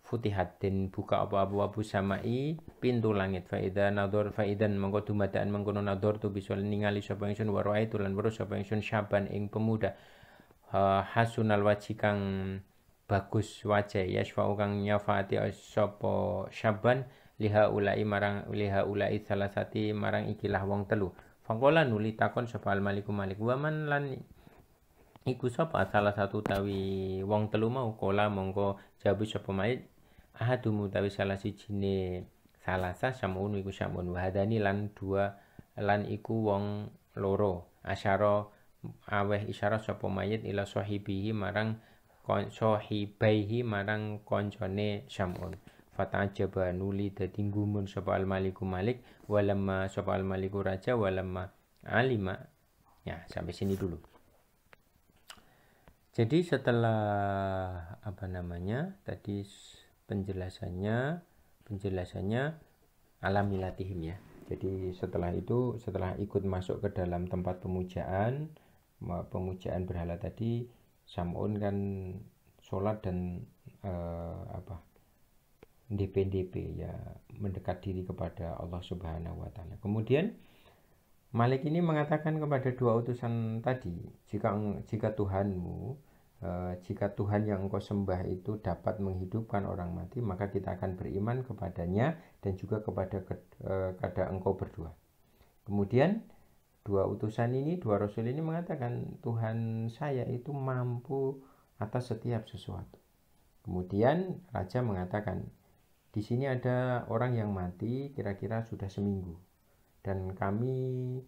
futihat den buka apa-apa samai pintu langit faidan mongko dumadaan mengkono nador tu bisa ningali sapa ingsun wa raaitu lan weruh sapa ingsun syaban ing pemuda hasunal waji kang bagus wajah yasfa'u kang nyafaati sapa syaban liha ulai salasati marang ikilah wong telu faqala nuli takon sapa al maliku malik waman lan iku sapa salah satu tawi wong telu mau kola mongko jabu sapa mayit ahadumu tawi salah sijine salasa samun iku samun wahadani lan dua lan iku wong loro asyara aweh isyarah sapa mayit ila sahibihi marang sahibaihi marang koncone samun fatajaba nuli dadi gumun sapa al maliku malik walamma sapa al maliku raja walamma alima ya sampai sini dulu. Jadi setelah tadi penjelasannya alamilatihim ya. Jadi setelah ikut masuk ke dalam tempat pemujaan berhala tadi, Sam'un kan sholat dan DP ya, mendekat diri kepada Allah Subhanahu wa taala. Kemudian Malik ini mengatakan kepada dua utusan tadi, jika Tuhan yang engkau sembah itu dapat menghidupkan orang mati, maka kita akan beriman kepadanya dan juga kepada engkau berdua. Kemudian dua rasul ini mengatakan Tuhan saya itu mampu atas setiap sesuatu. Kemudian raja mengatakan, di sini ada orang yang mati kira-kira sudah seminggu dan kami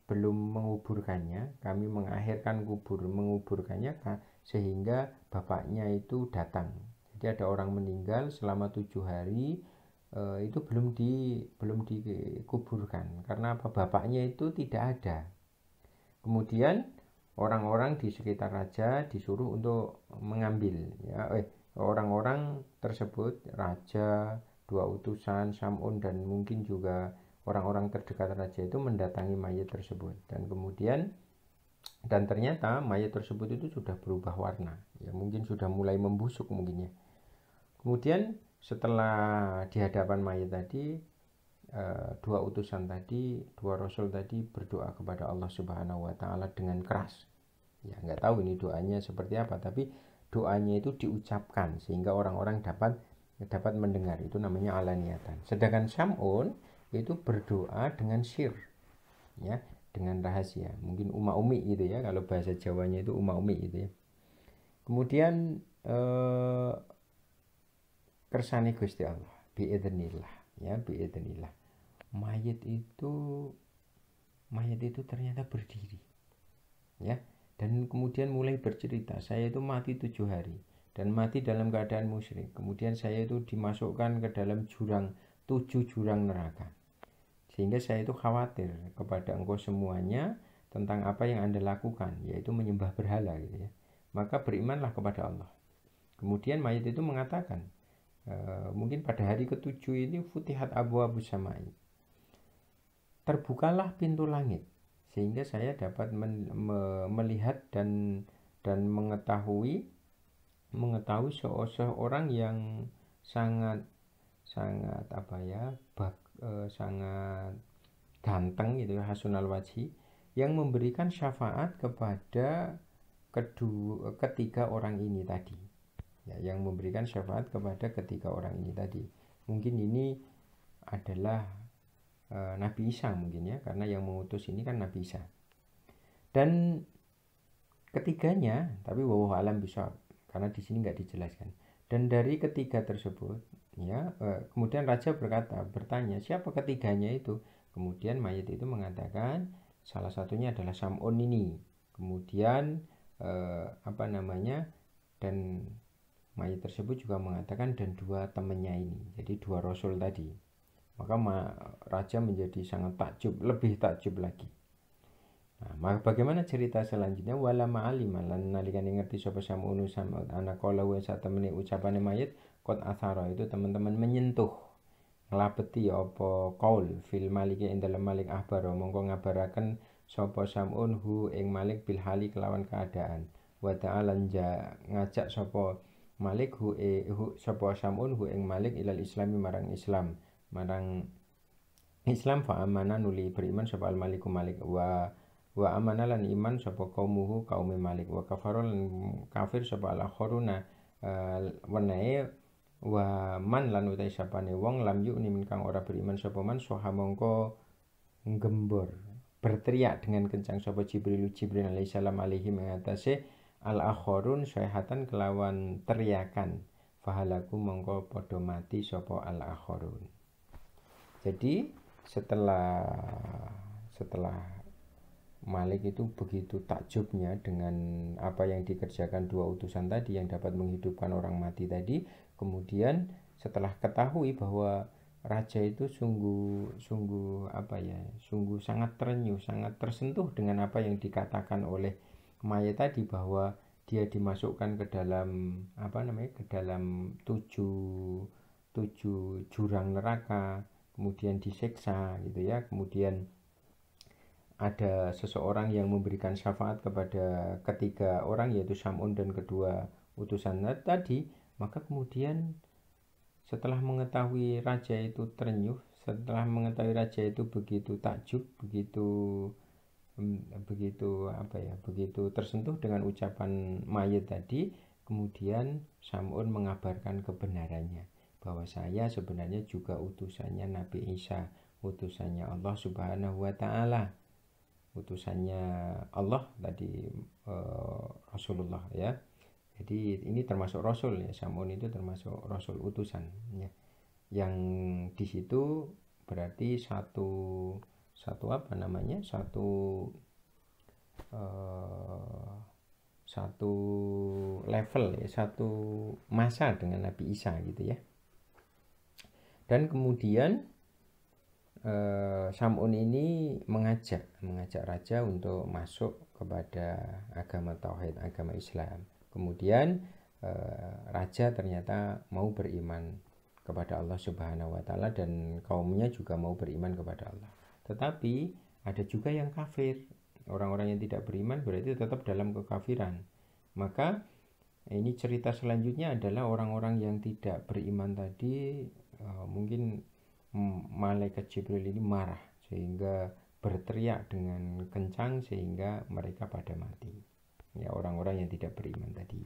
belum menguburkannya, kami mengakhirkan menguburkannya sehingga bapaknya itu datang. Jadi ada orang meninggal selama 7 hari itu belum dikuburkan karena apa? Bapaknya itu tidak ada. Kemudian orang-orang di sekitar raja disuruh untuk mengambil ya, orang-orang tersebut, raja, dua utusan, Sam'un dan mungkin juga orang-orang terdekat raja itu mendatangi mayat tersebut dan ternyata mayat tersebut itu sudah berubah warna ya, mungkin sudah mulai membusuk mungkin ya. Kemudian setelah di hadapan mayat tadi dua rasul tadi berdoa kepada Allah Subhanahu wa taala dengan keras ya, nggak tahu ini doanya seperti apa, tapi doanya itu diucapkan sehingga orang-orang dapat mendengar, itu namanya alaniatan. Sedangkan Sam'un itu berdoa dengan sir ya, dengan rahasia, mungkin umi gitu ya, kalau bahasa Jawanya itu umi gitu ya. Kemudian kersane Gusti Allah biidznillah ya, biidznillah mayat itu ternyata berdiri ya, dan kemudian mulai bercerita, saya itu mati 7 hari dan mati dalam keadaan musyrik. Kemudian saya itu dimasukkan ke dalam 7 jurang neraka, sehingga saya itu khawatir kepada engkau semuanya tentang apa yang Anda lakukan, yaitu menyembah berhala gitu ya. Maka berimanlah kepada Allah. Kemudian mayat itu mengatakan, mungkin pada hari ke-7 ini futihat abwaabus samai, terbukalah pintu langit sehingga saya dapat melihat dan mengetahui seorang yang sangat sangat ganteng gitu ya, hasunal wajhi, yang memberikan syafaat kepada ketiga orang ini tadi, ya, yang memberikan syafaat kepada ketiga orang ini tadi. Mungkin ini adalah Nabi Isa mungkin ya, karena yang mengutus ini kan Nabi Isa. Dan ketiganya, tapi wallahu alam bisa, karena di sini nggak dijelaskan. Dan dari ketiga tersebut, ya, kemudian raja bertanya, siapa ketiganya itu? Kemudian mayit itu mengatakan salah satunya adalah Sam'un ini. Kemudian dan mayit tersebut juga mengatakan dan dua temannya ini, jadi dua rasul tadi. Maka raja menjadi sangat takjub, lebih takjub lagi. Nah, maka bagaimana cerita selanjutnya? Wala ma'alima lan nalikane ngerti sapa Sam'un anak kala wa satemene ucapane mayit qad athara, itu teman-teman menyentuh nglabeti apa qaul fil maliki ing dalem malik ahbar, mongko ngabaraken sapa Sam'un hu ing malik bil hali kelawan keadaan. Wa ta'ala ngajak sapa malik sapa Sam'un hu ing malik ilal islami marang Islam fa amana nuli beriman sapa al maliku malik wa amana lan iman sapa kaumuhu kaume malik wa kafarul kafir sapa al akhiruna wenehe wa man lan utai sapane wong lam yu'ni min kang ora beriman sapa man soha mongko nggembor berteriak dengan kencang sapa Jibril alaihissalam alaihi mengatasi al akhirun sayhatan kelawan teriakan fahalaku mongko padha mati sapa al akhirun. Jadi setelah Malik itu begitu takjubnya dengan apa yang dikerjakan dua utusan tadi yang dapat menghidupkan orang mati tadi, kemudian setelah ketahui bahwa raja itu sungguh sangat terenyuh, sangat tersentuh dengan apa yang dikatakan oleh mayat tadi, bahwa dia dimasukkan ke dalam tujuh jurang neraka, kemudian disiksa gitu ya. Kemudian ada seseorang yang memberikan syafaat kepada ketiga orang, yaitu Sam'un dan kedua utusan tadi. Maka kemudian setelah mengetahui raja itu terenyuh, setelah mengetahui raja itu begitu takjub, begitu tersentuh dengan ucapan mayit tadi, kemudian Sam'un mengabarkan kebenarannya, bahwa saya sebenarnya juga utusannya Nabi Isa, utusannya Allah Subhanahu wa Ta'ala, utusannya Allah tadi, Rasulullah ya. Jadi ini termasuk Rasul ya, Sam'un itu termasuk Rasul utusan ya. Yang di situ berarti satu level ya, satu masa dengan Nabi Isa gitu ya. Dan kemudian Sam'un ini mengajak raja untuk masuk kepada agama tauhid, agama Islam. Kemudian raja ternyata mau beriman kepada Allah Subhanahu wa Ta'ala dan kaumnya juga mau beriman kepada Allah. Tetapi ada juga yang kafir. Orang-orang yang tidak beriman berarti tetap dalam kekafiran. Maka ini cerita selanjutnya adalah orang-orang yang tidak beriman tadi, mungkin malaikat Jibril ini marah sehingga berteriak dengan kencang sehingga mereka pada mati. Ya, orang-orang yang tidak beriman tadi.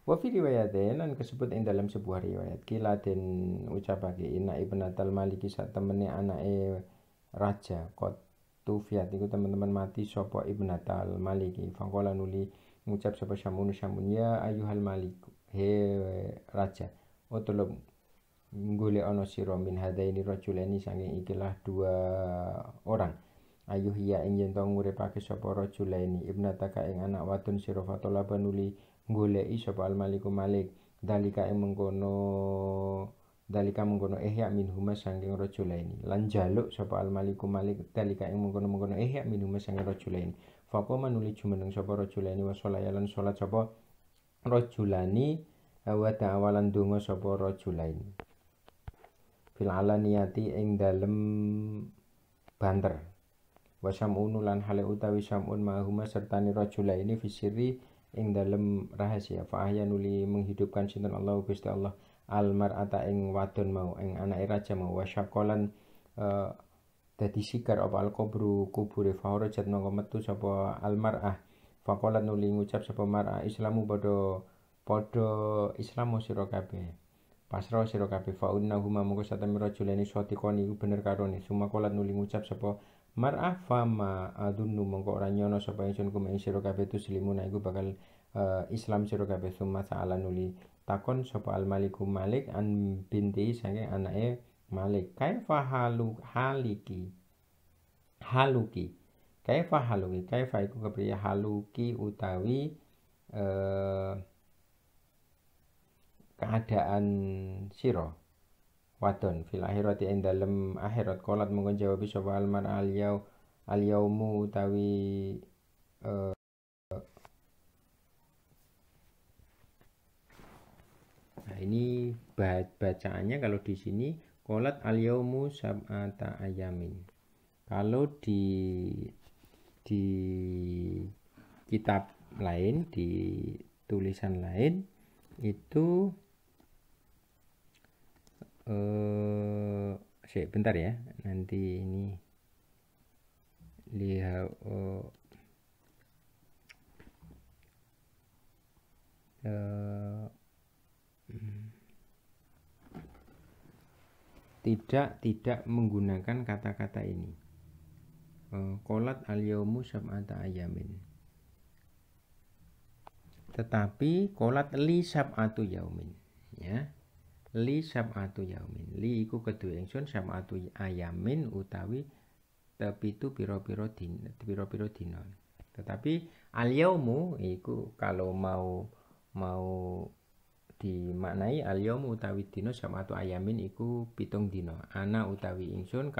Wa fi riwayatin lan kesebut ing dalam sebuah riwayat kila den ucapake inna ibnatal maliki sak temene anake raja kot tufiat iku teman-teman mati sapa ibnatal maliki faqala nuli ngucap sapa Sam'un ya ayuhal malik, he raja, utulub golek ana sira min hadaini rajulaini saking ikilah dua orang, ayuh ya ing yen to nguripake sapa rajulaini ibnataka ing anak wadon sira fatolaba nuli goleki sapa al maliku malik dalika mengkono ihya minhuma saking rajulaini, lan jaluk sapa al maliku malik dalika ing mengkono ihya minhuma saking rajulaini. Faqoma nuli jumeneng sapa rajulaini wa sholayalan salat sapa rajulani wa ta'awalan donga sapa rajulaini fil alaniyati ing dalem banter. Wa Sam'un lan hale utawi Sam'un mahuma sertani rajulaini fi sirri ing dalem rahasia. Fa ahya nuli menghidupkan sinten Allah Gusti Allah al mar'ata ing wadon mau ing anake raja mau wa syaqalan dadi sikar apa al kubure fahrajat mongko metu sapa al mar'ah Faqalat nuli ngucap sapa mar'ah Islamu padha Islamo sira kabeh. Pasrah sira kabeh fa unnahuma mongko satemi rajulani shatiqoni iku bener karone. Sumakolat nuli ngucap sapa mar'ah fama adunnu mongko ora nyono sapa ingsun kum ing sira kabeh tuslimuna iku bakal Islam sira kabeh. Summa sa'ala nuli takon sapa al maliku Malik an binti saking anake Malik. Kaifa haluki kaifa iku kepriye haluki utawi keadaan sira wadon fil akhirati ing dalem akhirat. Qolat mongko jawab sapa almar al yaumu utawi nah ini bacaannya kalau di sini qolat al yaumu sab'ata ayamin. Kalau di kitab lain, di tulisan lain itu bentar ya, nanti ini lihat tidak menggunakan kata-kata ini. Qolat al-yaumu sab'ata ayamin. Tetapi qolat li sab'atu yaumin, ya. Li sab'atu yaumin. Li iku kedue ingsun sab'atu ayamin utawi tepitu pira-pira dina. Tetapi al-yaumu iku kalau mau dimaknai al-yaumu utawi dina sab'atu ayamin iku 7 dina. Ana utawi ingsun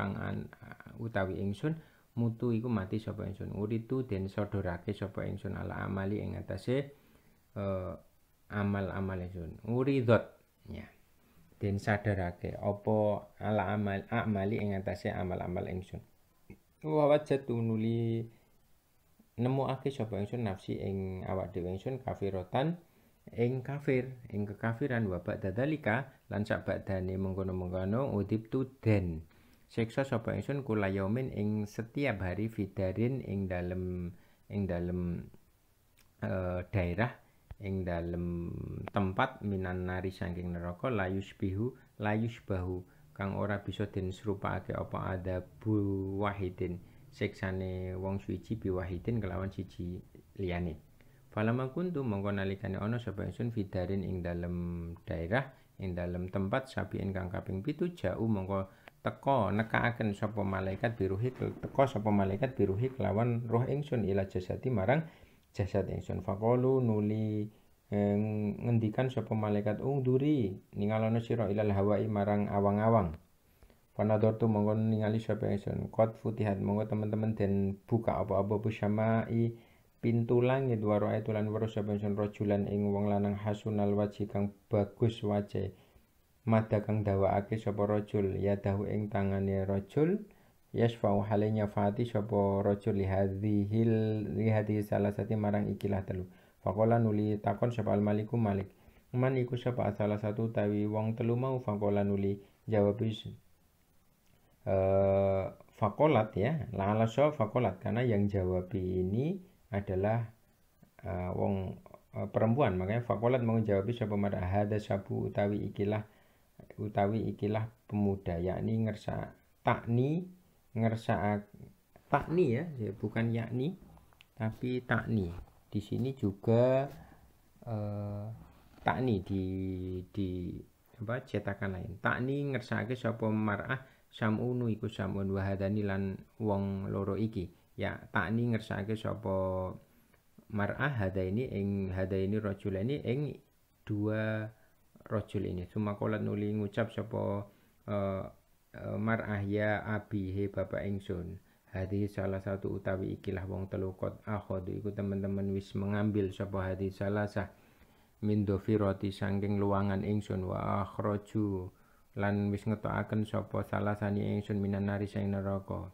utawi ingsun mutu iku mati sapa ingsun. Uritu den sodorake sapa ingsun ala amali ing atase amal-amal ingsun. Uridot ya. Den sadarake apa ala amali ing atase amal-amal ingsun. Wa wajatu nuli nemokake sapa ingsun nafsi ing awak dhewe ingsun kafirotan ing kafir ing kekafiran wa ba'da dalika lan sak badane mengkono-mengkono udibtu den siksa sapa ingsun kula yaumin ing setiap hari fidarin ing dalem daerah ing dalem tempat minan nari saking neraka layusbahu kang ora bisa den serupake apa ada bu wahidin siksane wong suci bi wahidin kelawan siji liyane. Falama kuntu mongko nalikane ana sapa ingsun fidarin ing dalem daerah ing dalem tempat sabiin kang kaping 7 jau mongko teka nekaaken sapa malaikat biruhi kelawan roh ingsun ila jasati marang jasad ingsun. Faqalu nuli ngendikan sapa malaikat ungduri ningalono sira ilal hawai marang awang-awang. Panadortu mongko ningali sapa ingsun qad futihat mongko teman-teman den buka apa-apa busyamai pintu langit waro tulan weruh sapa ingsun rajulan ing wong lanang hasunal waji kang bagus wajahe mada kang dawaake sapa rajul ya dahu ing tangane rajul yasfa'u halenya fati sapa rajul li hadhihi salasati marang ikilah telu. Faqala nuli takon sapa al maliku Malik man iku sapa salah satu tawi wong telu mau. Faqala nuli jawab faqalat ya la so faqalat karena yang jawab ini adalah wong perempuan, makanya faqalat mau jawab sapa mar'a hada sabu utawi ikilah pemuda, yakni takni ya, bukan yakni tapi takni. Di sini juga takni di cetakan lain. Takni ngersake sapa mar'ah samunu iku samun wahadani lan wong loro iki. Ya takni ngersake sapa mar'ah hada ini rajulani ing dua rajul ini. Sumakolat nuli ngucap sapa mar'ah ya abi he bapak ingsun. Hadis salah satu utawi ikilah wong telu kot akhodu iku teman-teman wis mengambil sapa hadis salasah min dofiroti saking luangan ingsun wa akhraju lan wis ngetokaken sapa salasani ingsun minan nari sang neraka.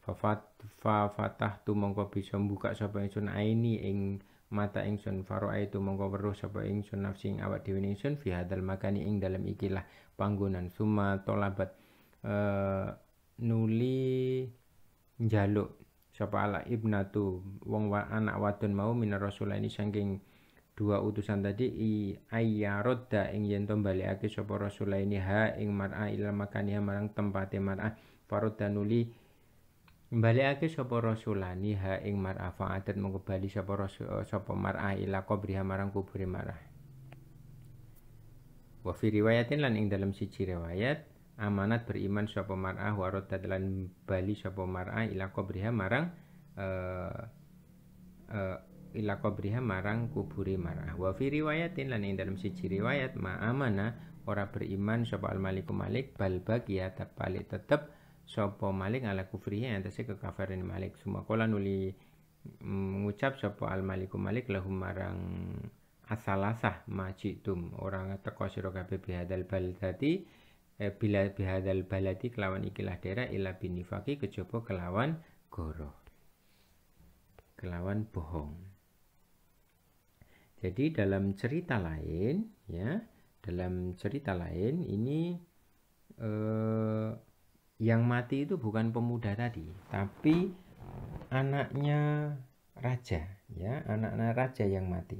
Fatahtu mongko bisa mbuka sapa ingsun aini ing mata ingsun faroaitu mongko weruh sapa ingsun nafsi ing awak dhewe ingsun fi hadal makani ing dalem ikilah panggonan. Summa tolabat nuli njaluk sapa ala ibnatu wong anak wadon mau minar rasulaini saking dua utusan tadi ayyarodda ing yen to balekake sapa rasulaini ha ing mar'a ila makaniha marang tempate mar'a farodda nuli balekake sapa rasulani ha ing mar'a fa'adat mengko bali sapa mar'a ila qabriha marang kubure mar'a. Wa fi riwayatin lan ing dalam siji riwayat amanat beriman sapa mar'ah wa raddat lan bali sapa mar'ah ila qabriha marang ila qabriha marang kubure mar'ah. Wa fi riwayatin lan ing dalam siji riwayat ma amana ora beriman sapa al maliku malik bal baqiya tapali tetep sapa malik ala kufrihi antase kekafiran malik. Sumakola nuli mengucap sapa al maliku malik lahum marang asalasah majitum orang teko sira kabeh bihadal baladati bila bihadal baladi kelawan ikilah daerah ila binifaki kejaba kelawan goro kelawan bohong. Jadi dalam cerita lain ya, dalam cerita lain ini yang mati itu bukan pemuda tadi tapi anaknya raja ya, anaknya raja yang mati.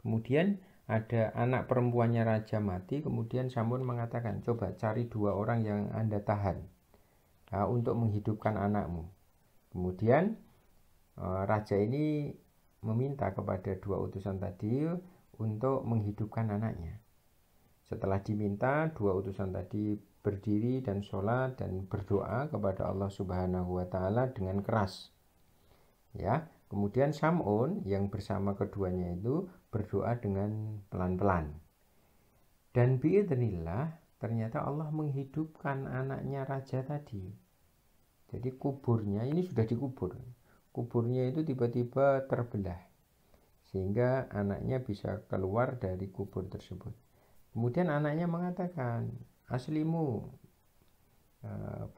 Kemudian ada anak perempuannya raja mati, kemudian Samun mengatakan, coba cari dua orang yang Anda tahan untuk menghidupkan anakmu. Kemudian raja ini meminta kepada dua utusan tadi untuk menghidupkan anaknya. Setelah diminta, dua utusan tadi berdiri dan sholat dan berdoa kepada Allah Subhanahu wa Ta'ala dengan keras. Ya, kemudian Sam'un yang bersama keduanya itu berdoa dengan pelan-pelan. Dan biidznillah ternyata Allah menghidupkan anaknya raja tadi. Jadi kuburnya ini sudah dikubur. Kuburnya itu tiba-tiba terbelah. Sehingga anaknya bisa keluar dari kubur tersebut. Kemudian anaknya mengatakan, aslimu,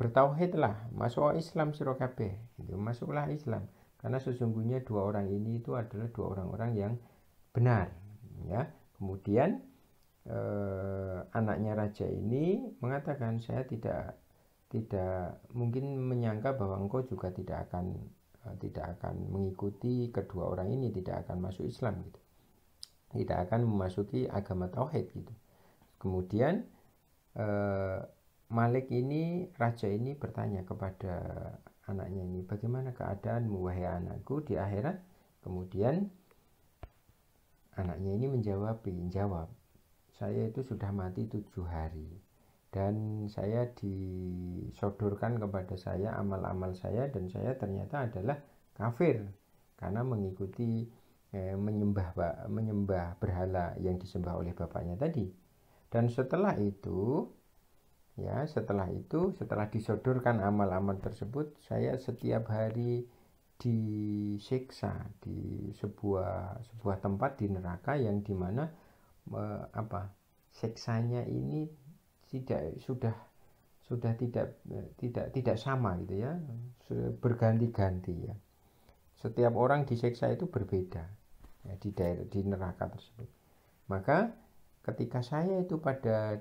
bertauhidlah, masuk Islam sira kabeh. Masuklah Islam. Karena sesungguhnya dua orang ini itu adalah dua orang-orang yang benar ya. Kemudian anaknya raja ini mengatakan saya tidak mungkin menyangka bahwa engkau juga tidak akan mengikuti kedua orang ini, tidak akan masuk Islam gitu, tidak akan memasuki agama tauhid gitu. Kemudian Malik ini, raja ini bertanya kepada anaknya ini, bagaimana keadaanmu wahai anakku di akhirat? Kemudian anaknya ini menjawab, saya itu sudah mati 7 hari dan saya disodorkan kepada saya amal-amal saya dan saya ternyata adalah kafir karena mengikuti menyembah berhala yang disembah oleh bapaknya tadi. Dan setelah itu setelah disodorkan amal-amal tersebut, saya setiap hari disiksa di sebuah tempat di neraka yang dimana siksanya ini sudah tidak sama gitu ya, berganti-ganti ya. Setiap orang disiksa itu berbeda ya, di neraka tersebut. Maka ketika saya itu pada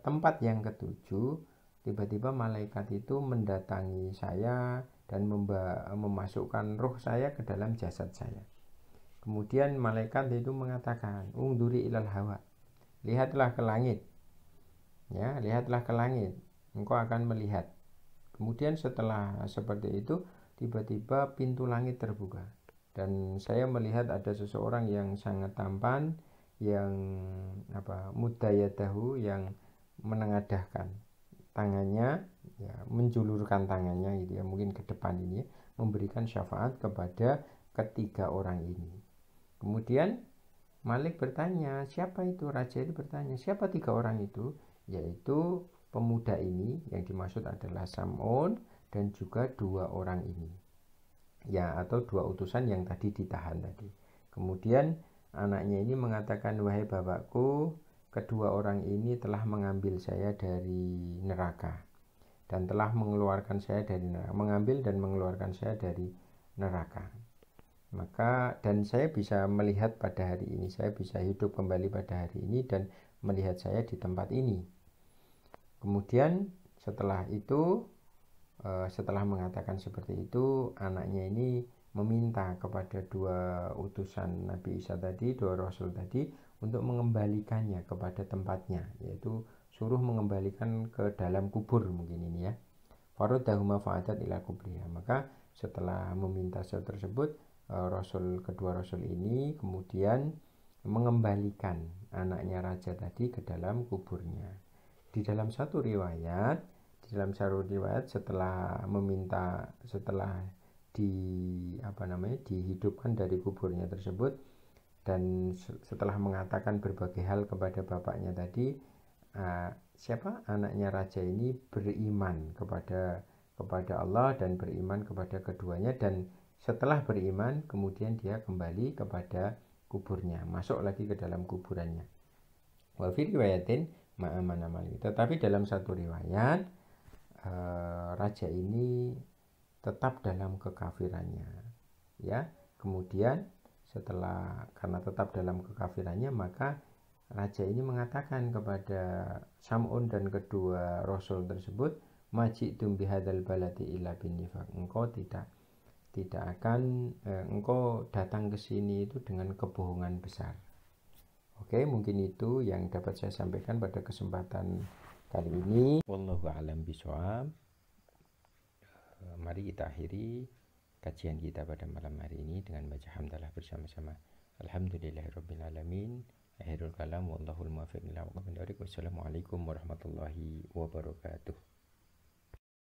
tempat yang ketujuh, tiba-tiba malaikat itu mendatangi saya dan memasukkan ruh saya ke dalam jasad saya. Kemudian malaikat itu mengatakan, ungduri ilal hawa, lihatlah ke langit ya, lihatlah ke langit, engkau akan melihat. Kemudian setelah seperti itu, tiba-tiba pintu langit terbuka dan saya melihat ada seseorang yang sangat tampan, yang mudayadahu, yang menengadahkan tangannya ya, menjulurkan tangannya gitu ya, mungkin ke depan ini memberikan syafaat kepada ketiga orang ini. Kemudian Malik bertanya, siapa itu? Raja itu bertanya, siapa 3 orang itu? Yaitu pemuda ini, yang dimaksud adalah Sam'un dan juga 2 orang ini ya, atau 2 utusan yang tadi ditahan tadi. Kemudian anaknya ini mengatakan, wahai bapakku, kedua orang ini telah mengambil saya dari neraka dan telah mengeluarkan saya dari neraka, mengambil dan mengeluarkan saya dari neraka. Maka dan saya bisa melihat pada hari ini, saya bisa hidup kembali pada hari ini dan melihat saya di tempat ini. Kemudian setelah itu setelah mengatakan seperti itu, anaknya ini meminta kepada dua utusan Nabi Isa tadi, dua Rasul tadi, untuk mengembalikannya kepada tempatnya, yaitu suruh mengembalikan ke dalam kubur mungkin ini ya. Faruddahuma fa'adat ila kubriha. Maka setelah meminta tersebut, kedua Rasul ini kemudian mengembalikan anaknya raja tadi ke dalam kuburnya. Di dalam satu riwayat setelah dihidupkan dari kuburnya tersebut dan setelah mengatakan berbagai hal kepada bapaknya tadi, anaknya raja ini beriman kepada Allah dan beriman kepada keduanya, dan setelah beriman kemudian dia kembali kepada kuburnya, masuk lagi ke dalam kuburannya. Wa fi riwayatin ma'amana malik. Tetapi dalam satu riwayat raja ini tetap dalam kekafirannya ya. Kemudian karena tetap dalam kekafirannya, maka raja ini mengatakan kepada Sam'un dan kedua rasul tersebut, maji'tum bihadzal baladi illa binnifaq. Engkau datang ke sini itu dengan kebohongan besar. Oke, mungkin itu yang dapat saya sampaikan pada kesempatan kali ini. Wallahu a'lam bishawab. Mari kita akhiri kajian kita pada malam hari ini dengan baca hamdalah bersama-sama. Alhamdulillahirabbil alamin. Akhirul kalam wallahul muwaffiq ila aqwamit thoriq. Wassalamualaikum warahmatullahi wabarakatuh.